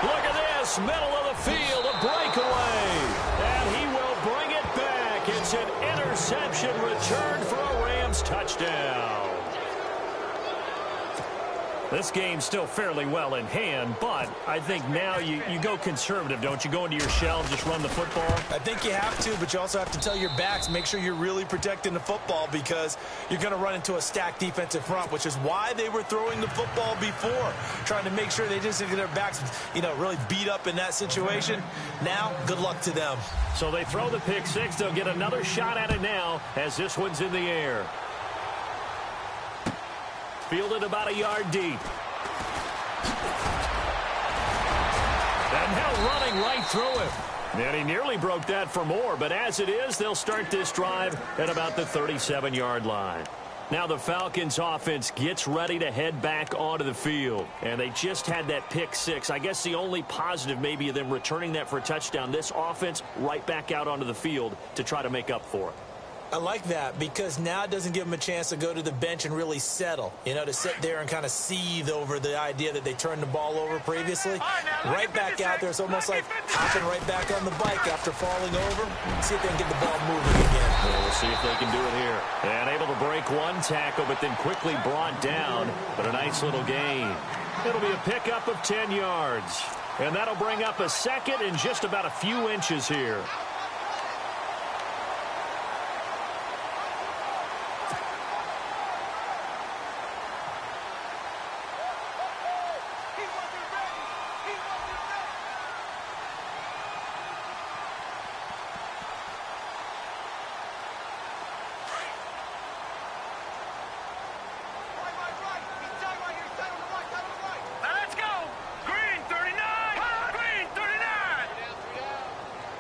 Look at this, middle of the field, a breakaway. And he will bring it back. It's an interception return for a Rams touchdown. This game's still fairly well in hand, but I think now you go conservative, don't you? Go into your shell and just run the football? I think you have to, but you also have to tell your backs, make sure you're really protecting the football because you're going to run into a stacked defensive front, which is why they were throwing the football before, trying to make sure they didn't get their backs, really beat up in that situation. Now, good luck to them. So they throw the pick six. They'll get another shot at it now as this one's in the air. Fielded about a yard deep. And now running right through him. And he nearly broke that for more, but as it is, they'll start this drive at about the 37-yard line. Now the Falcons offense gets ready to head back onto the field. And they just had that pick six. I guess the only positive maybe of them returning that for a touchdown. This offense right back out onto the field to try to make up for it. I like that because now it doesn't give them a chance to go to the bench and really settle, to sit there and kind of seethe over the idea that they turned the ball over previously. Right back out there. It's almost like hopping right back on the bike after falling over. See if they can get the ball moving again. Well, we'll see if they can do it here. And able to break one tackle, but then quickly brought down. But a nice little gain. It'll be a pickup of 10 yards. And that'll bring up a 2nd and just about a few inches here.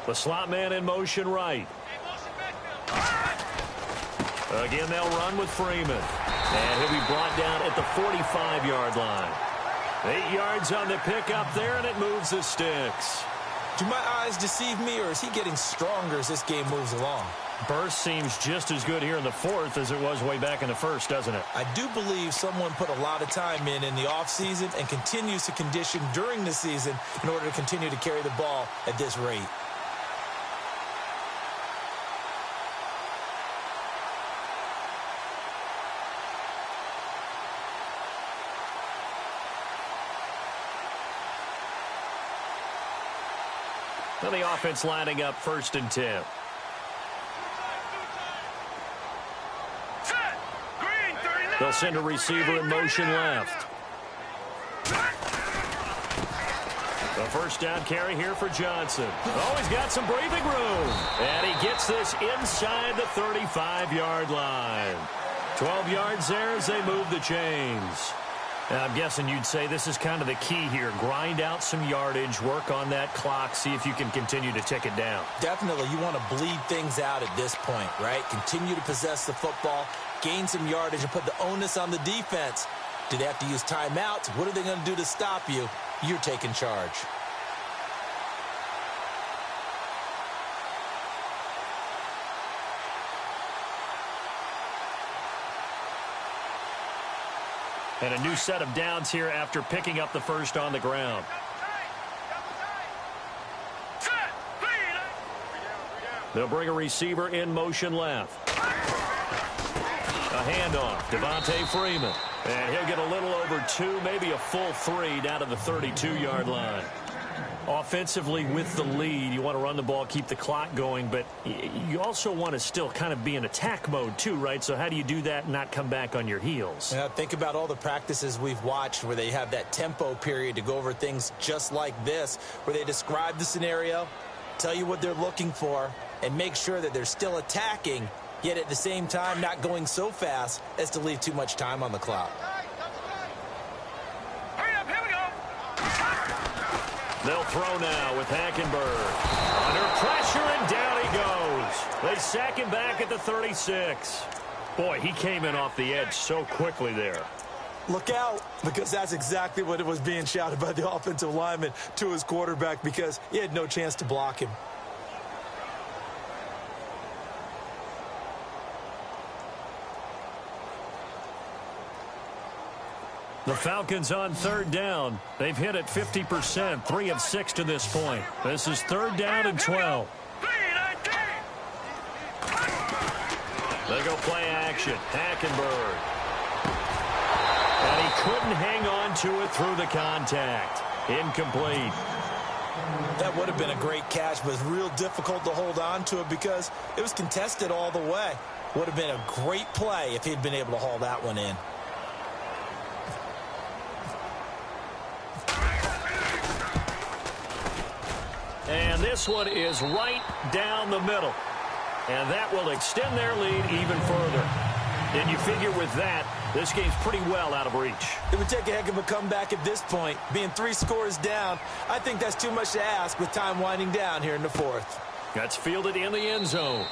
The slot man in motion right. Again, they'll run with Freeman. And he'll be brought down at the 45-yard line. 8 yards on the pickup there, and it moves the sticks. Do my eyes deceive me, or is he getting stronger as this game moves along? Burst seems just as good here in the fourth as it was way back in the first, doesn't it? I do believe someone put a lot of time in the offseason and continues to condition during the season in order to continue to carry the ball at this rate. And the offense lining up 1st and 10. They'll send a receiver in motion left. The first down carry here for Johnson. Oh, he's got some breathing room. And he gets this inside the 35-yard line. 12 yards there as they move the chains. Now, I'm guessing you'd say this is kind of the key here. Grind out some yardage, work on that clock, see if you can continue to tick it down. Definitely. You want to bleed things out at this point, right? Continue to possess the football, gain some yardage, and put the onus on the defense. Do they have to use timeouts? What are they going to do to stop you? You're taking charge. And a new set of downs here after picking up the first on the ground. They'll bring a receiver in motion left. A handoff, Devontae Freeman. And he'll get a little over 2, maybe a full 3 down to the 32-yard line. Offensively with the lead, you want to run the ball, keep the clock going, but you also want to still kind of be in attack mode too, right? So how do you do that and not come back on your heels? Yeah, think about all the practices we've watched where they have that tempo period to go over things just like this, where they describe the scenario, tell you what they're looking for, and make sure that they're still attacking, yet at the same time not going so fast as to leave too much time on the clock. They'll throw now with Hackenberg. Under pressure, and down he goes. They sack him back at the 36. Boy, he came in off the edge so quickly there. Look out, because that's exactly what it was being shouted by the offensive lineman to his quarterback, because he had no chance to block him. The Falcons on 3rd down. They've hit it 50%, 3 of 6 to this point. This is 3rd down and 12. They go play action. Hackenberg. And he couldn't hang on to it through the contact. Incomplete. That would have been a great catch, but it's real difficult to hold on to it because it was contested all the way. Would have been a great play if he'd been able to haul that one in. And this one is right down the middle. And that will extend their lead even further. And you figure with that, this game's pretty well out of reach. It would take a heck of a comeback at this point. Being 3 scores down, I think that's too much to ask with time winding down here in the 4th. That's fielded in the end zone.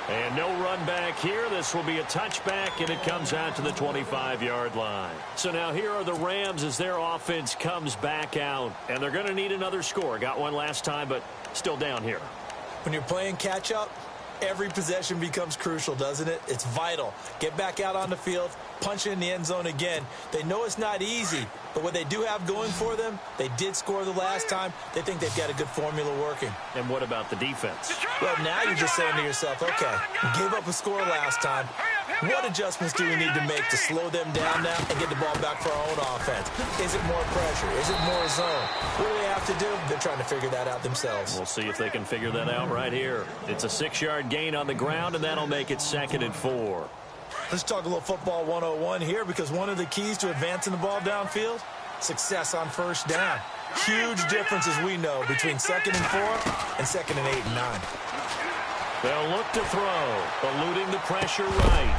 And no run back here. This will be a touchback, and it comes out to the 25-yard line. So now here are the Rams as their offense comes back out. And they're going to need another score. Got one last time, but still down here. When you're playing catch-up, every possession becomes crucial, doesn't it? It's vital. Get back out on the field, punch it in the end zone again. They know it's not easy, but what they do have going for them, they did score the last time. They think they've got a good formula working. And what about the defense? Well, now you're just saying to yourself, okay, we gave up a score last time. What adjustments do we need to make to slow them down now and get the ball back for our own offense? Is it more pressure? Is it more zone? What do they have to do? They're trying to figure that out themselves. We'll see if they can figure that out right here. It's a 6-yard gain on the ground, and that'll make it 2nd and 4. Let's talk a little football 101 here, because one of the keys to advancing the ball downfield, success on 1st down. Huge difference, as we know, between 2nd and 4 and 2nd and 8 and 9. They'll look to throw, eluding the pressure right.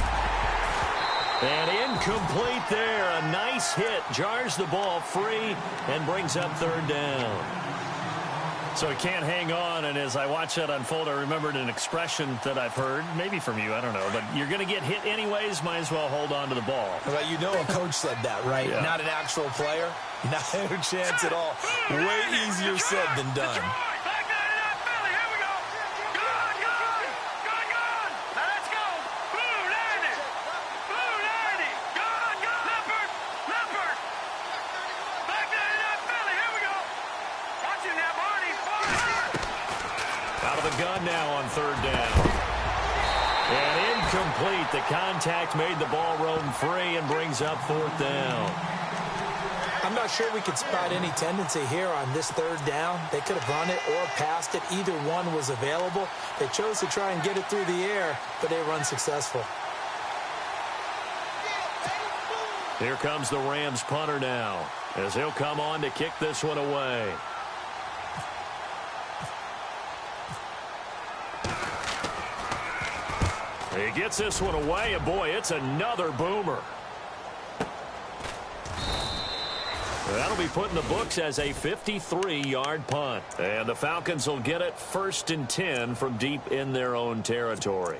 And incomplete there. A nice hit. Jars the ball free and brings up 3rd down. So he can't hang on, and as I watch that unfold, I remembered an expression that I've heard, maybe from you, I don't know, but you're going to get hit anyways, might as well hold on to the ball. Well, you know a coach said that, right? Yeah. Not an actual player. Not a chance at all. Way easier said than done. Gun now on 3rd down. And incomplete. The contact made the ball roam free and brings up 4th down. I'm not sure we could spot any tendency here on this third down. They could have run it or passed it. Either one was available. They chose to try and get it through the air, but they were unsuccessful. Here comes the Rams punter now, as he'll come on to kick this one away. He gets this one away, and boy, it's another boomer. That'll be put in the books as a 53-yard punt. And the Falcons will get it 1st and 10 from deep in their own territory.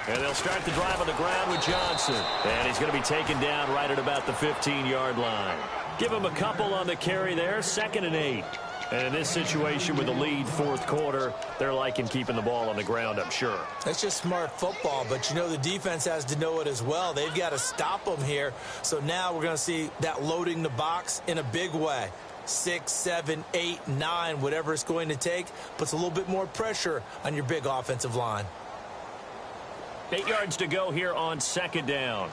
And they'll start the drive on the ground with Johnson. And he's going to be taken down right at about the 15-yard line. Give him a couple on the carry there, 2nd and 8. And in this situation with the lead 4th quarter, they're liking keeping the ball on the ground, I'm sure. That's just smart football, but you know the defense has to know it as well. They've got to stop them here. So now we're going to see that loading the box in a big way. 6, 7, 8, 9, whatever it's going to take, puts a little bit more pressure on your big offensive line. 8 yards to go here on 2nd down.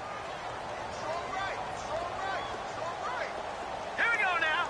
Here we go now.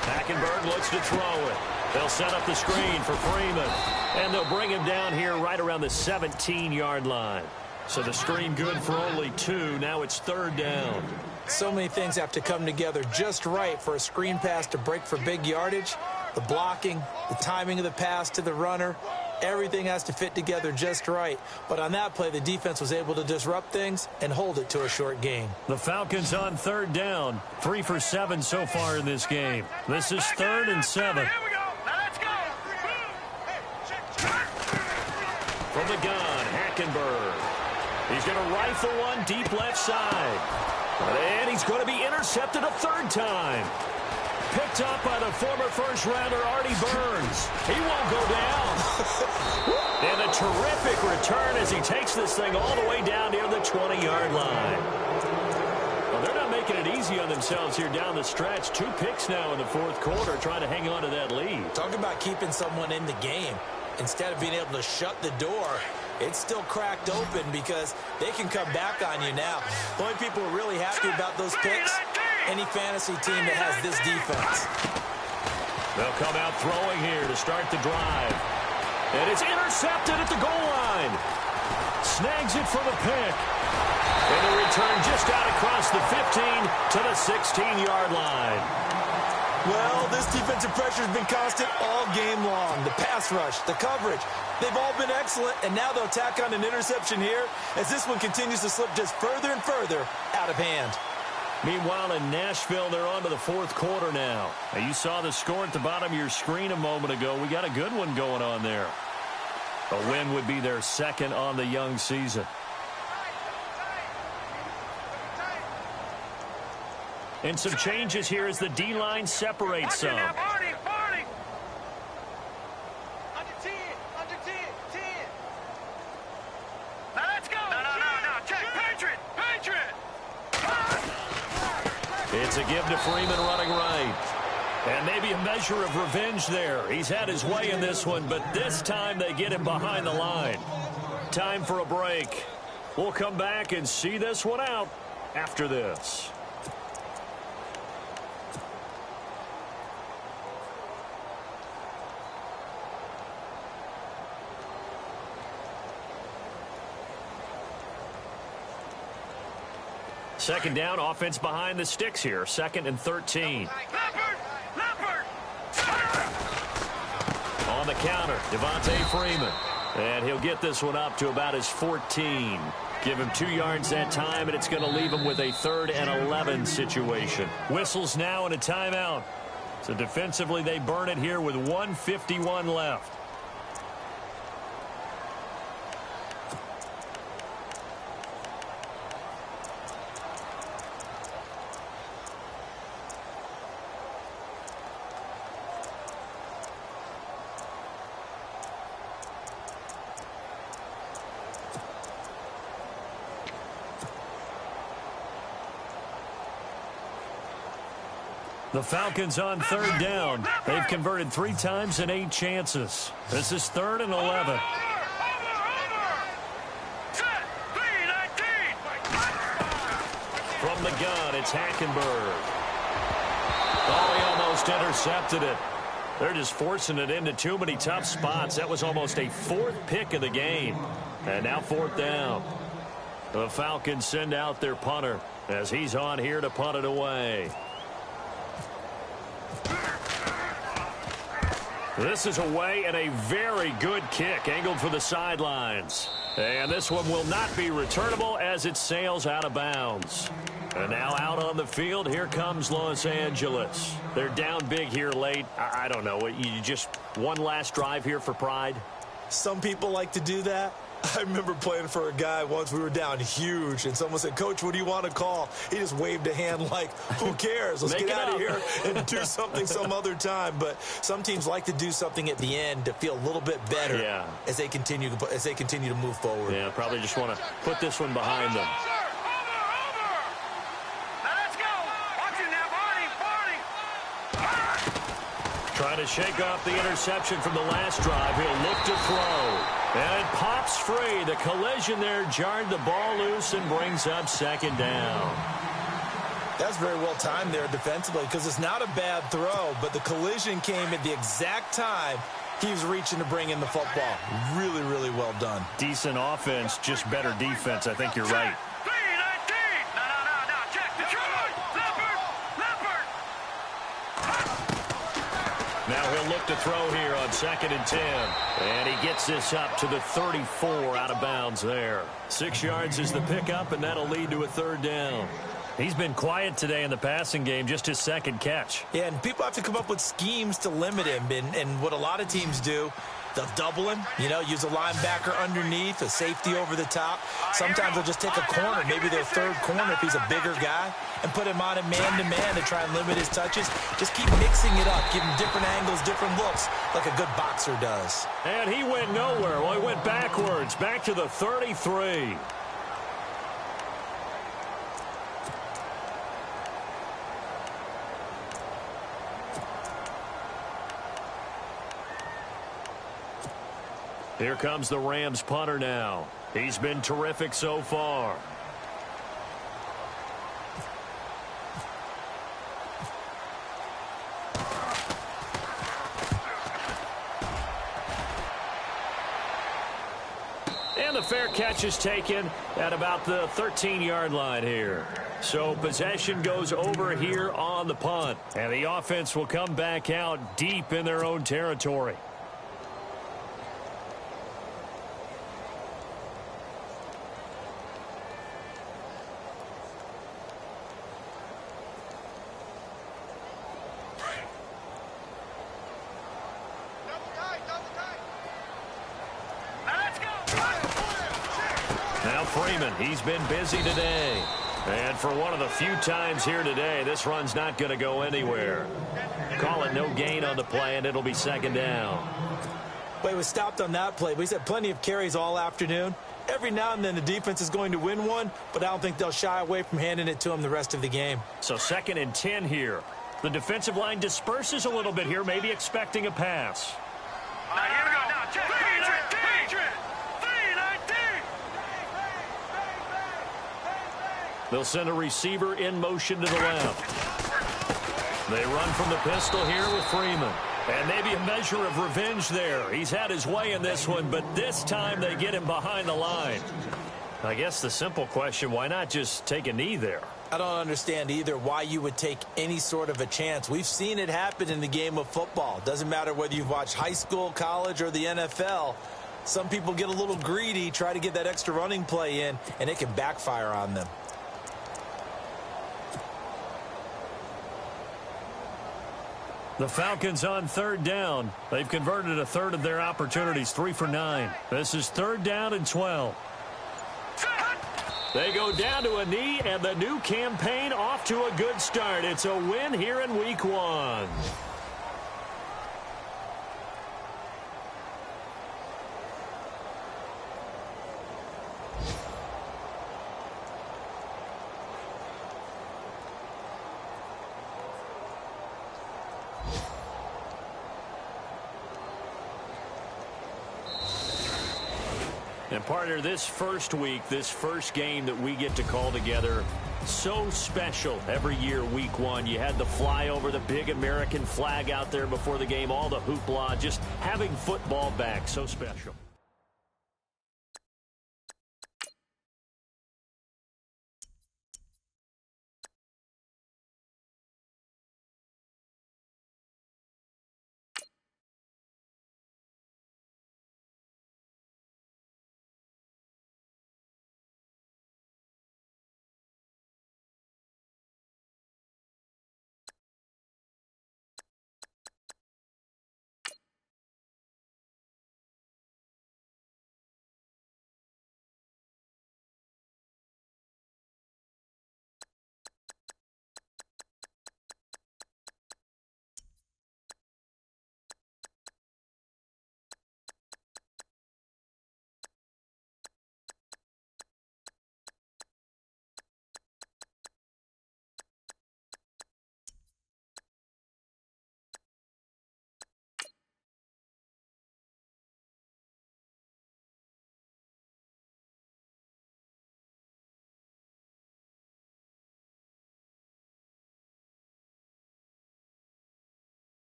Hackenberg looks to throw it. They'll set up the screen for Freeman. And they'll bring him down here right around the 17-yard line. So the screen good for only 2. Now it's 3rd down. So many things have to come together just right for a screen pass to break for big yardage. The blocking, the timing of the pass to the runner, everything has to fit together just right. But on that play, the defense was able to disrupt things and hold it to a short gain. The Falcons on 3rd down. 3 for 7 so far in this game. This is 3rd and 7. Here we go. Now let's go. From the gun, Hackenberg. He's going to rifle one deep left side. And he's going to be intercepted a 3rd time. Picked up by the former first-rounder Artie Burns. He won't go down. And a terrific return as he takes this thing all the way down near the 20-yard line. Well, they're not making it easy on themselves here down the stretch. 2 picks now in the 4th quarter trying to hang on to that lead. Talk about keeping someone in the game. Instead of being able to shut the door, it's still cracked open because they can come back on you now. The only people who are really happy about those picks, any fantasy team that has this defense. They'll come out throwing here to start the drive. And it's intercepted at the goal line. Snags it for the pick. And the return just out across the 15 to the 16-yard line. Well, this defensive pressure has been constant all game long. The pass rush, the coverage, they've all been excellent, and now they'll tack on an interception here as this one continues to slip just further and further out of hand. Meanwhile, in Nashville, they're on to the 4th quarter now. Now, you saw the score at the bottom of your screen a moment ago. We got a good one going on there. A win would be their 2nd on the young season. And some changes here as the D-line separates some. Under 10. Under 10. 10. Now let's go. No. Check. Patriot. It's a give to Freeman running right. And maybe a measure of revenge there. He's had his way in this one, but this time they get him behind the line. Time for a break. We'll come back and see this one out after this. Second down, offense behind the sticks here. 2nd and 13. Leopard. On the counter, Devontae Freeman. And he'll get this one up to about his 14. Give him 2 yards that time, and it's going to leave him with a 3rd and 11 situation. Whistles now and a timeout. So defensively, they burn it here with 1:51 left. The Falcons on third down. They've converted 3 times in 8 chances. This is 3rd and 11. From the gun, it's Hackenberg. Oh, he almost intercepted it. They're just forcing it into too many tough spots. That was almost a 4th pick of the game. And now 4th down. The Falcons send out their punter as he's on here to punt it away. This is away and a very good kick angled for the sidelines. And this one will not be returnable as it sails out of bounds. And now out on the field, here comes Los Angeles. They're down big here late. I don't know. You just one last drive here for pride? Some people like to do that. I remember playing for a guy once. We were down huge, and someone said, "Coach, what do you want to call?" He just waved a hand like, who cares? Let's get out of here and do something some other time. But some teams like to do something at the end to feel a little bit better as they continue to move forward. Yeah, probably just want to put this one behind them. Trying to shake off the interception from the last drive. He'll look to throw. And it pops free. The collision there jarred the ball loose and brings up 2nd down. That's very well timed there defensively because it's not a bad throw, but the collision came at the exact time he was reaching to bring in the football. Really, really well done. Decent offense, just better defense. I think you're right. Now he'll look to throw here on 2nd and 10. And he gets this up to the 34 out of bounds there. 6 yards is the pickup, and that'll lead to a 3rd down. He's been quiet today in the passing game, just his 2nd catch. Yeah, and people have to come up with schemes to limit him. And what a lot of teams do, they'll double him, use a linebacker underneath, a safety over the top. Sometimes they'll just take a corner, maybe their 3rd corner if he's a bigger guy, and put him on a man-to-man to try and limit his touches. Just keep mixing it up, give him different angles, different looks, like a good boxer does. And he went nowhere. Well, he went backwards, back to the 33. Here comes the Rams punter now. He's been terrific so far. And the fair catch is taken at about the 13-yard line here. So possession goes over here on the punt. And the offense will come back out deep in their own territory. Freeman, he's been busy today. And for one of the few times here today, this run's not going to go anywhere. Call it no gain on the play, and it'll be 2nd down. Well, he was stopped on that play, but he's had plenty of carries all afternoon. Every now and then the defense is going to win one, but I don't think they'll shy away from handing it to him the rest of the game. So 2nd and 10 here. The defensive line disperses a little bit here, maybe expecting a pass. Now here we go. Now, check. They'll send a receiver in motion to the left. They run from the pistol here with Freeman. And maybe a measure of revenge there. He's had his way in this one, but this time they get him behind the line. I guess the simple question, why not just take a knee there? I don't understand either why you would take any sort of a chance. We've seen it happen in the game of football. Doesn't matter whether you've watched high school, college, or the NFL. Some people get a little greedy, try to get that extra running play in, and it can backfire on them. The Falcons on 3rd down. They've converted a 1/3 of their opportunities, 3 for 9. This is 3rd down and 12. They go down to a knee, and the new campaign off to a good start. It's a win here in Week 1. And partner, this first week, this first game that we get to call together, so special every year, week one. You had the flyover, the big American flag out there before the game, all the hoopla, just having football back, so special.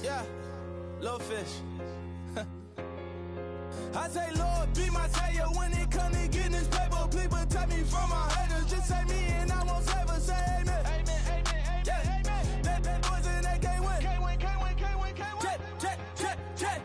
Yeah, little fish. I say, Lord, be my savior when it comes to getting this paper. Please protect me from my haters. Just say me and I won't save us. Say amen. Amen, amen, amen, yeah. Amen. That boys and they can't win. Can't win, can't win, can't win, can't win. Jet.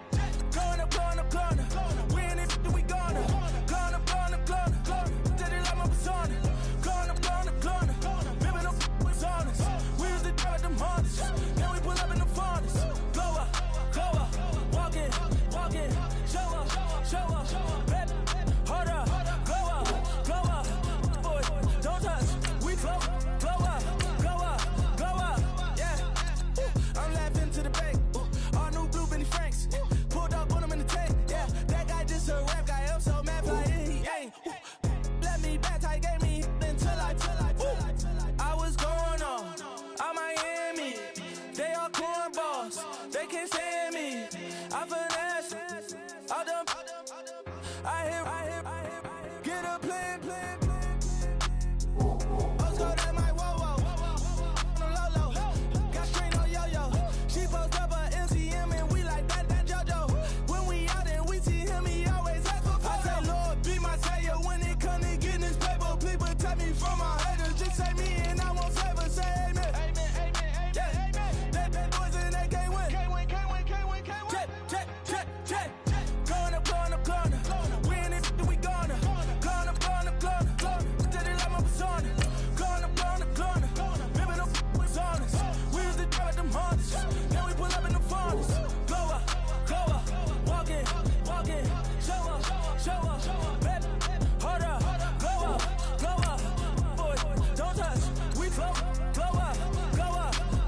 Going up, going up, going up. We in it, we gonna. Going up, going up, going up. Did it like my persona. Going up, going up, going up. Living up was honest. We was the drive at them hardest. Then we pull up in the farthest. Go up, walking, show up, baby, hold up, go up, boys, don't touch, we flow up, yeah. I'm laughing to the bank, all new blue Benny Franks, pulled up on him in the tank, yeah. That guy just a rap guy, I'm so mad, fly in, he ain't. Let me back, tight, gave me until I was going on Miami. They all cornballs, they can't stand me. I finesse all them. I hear, get a plan. Let's go, that my whoa. On the low. Got strain on yo-yo. She post up a MCM and we like that JoJo. When we out and we see him, he always ask for photo. I say, Lord, be my savior when it comes to getting this paper. Please protect me from my haters. Just say me and I won't save us. Say amen. Amen, yeah. Amen. That boys and they can't win. Can't win. Jet. Going up, going up. We in it, we gonna. Going up. Did it like my persona. Going up, going up. Living up was honest. We was the drive at them hardest. Then we pull up in the farthest. Go up, walking, show up, baby, hold up, go up, boys, don't touch, we flow up,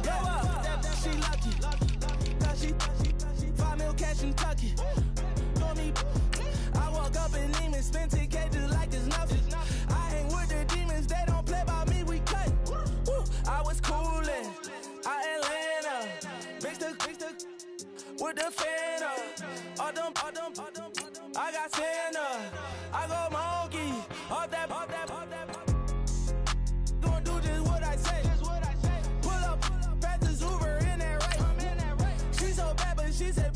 yeah. She lucky, cause she 5 mil cash in Kentucky. Know me, I walk up in demons, spend 10K just like it's nothing. I hang with the demons, they don't play by me, we cut. I was coolin', Atlanta, mixed with the fan up. All them, I got Santa, I go monkey, all that. Gonna do just what I say. Pull up, fast as Uber in that right. She so bad, but she said.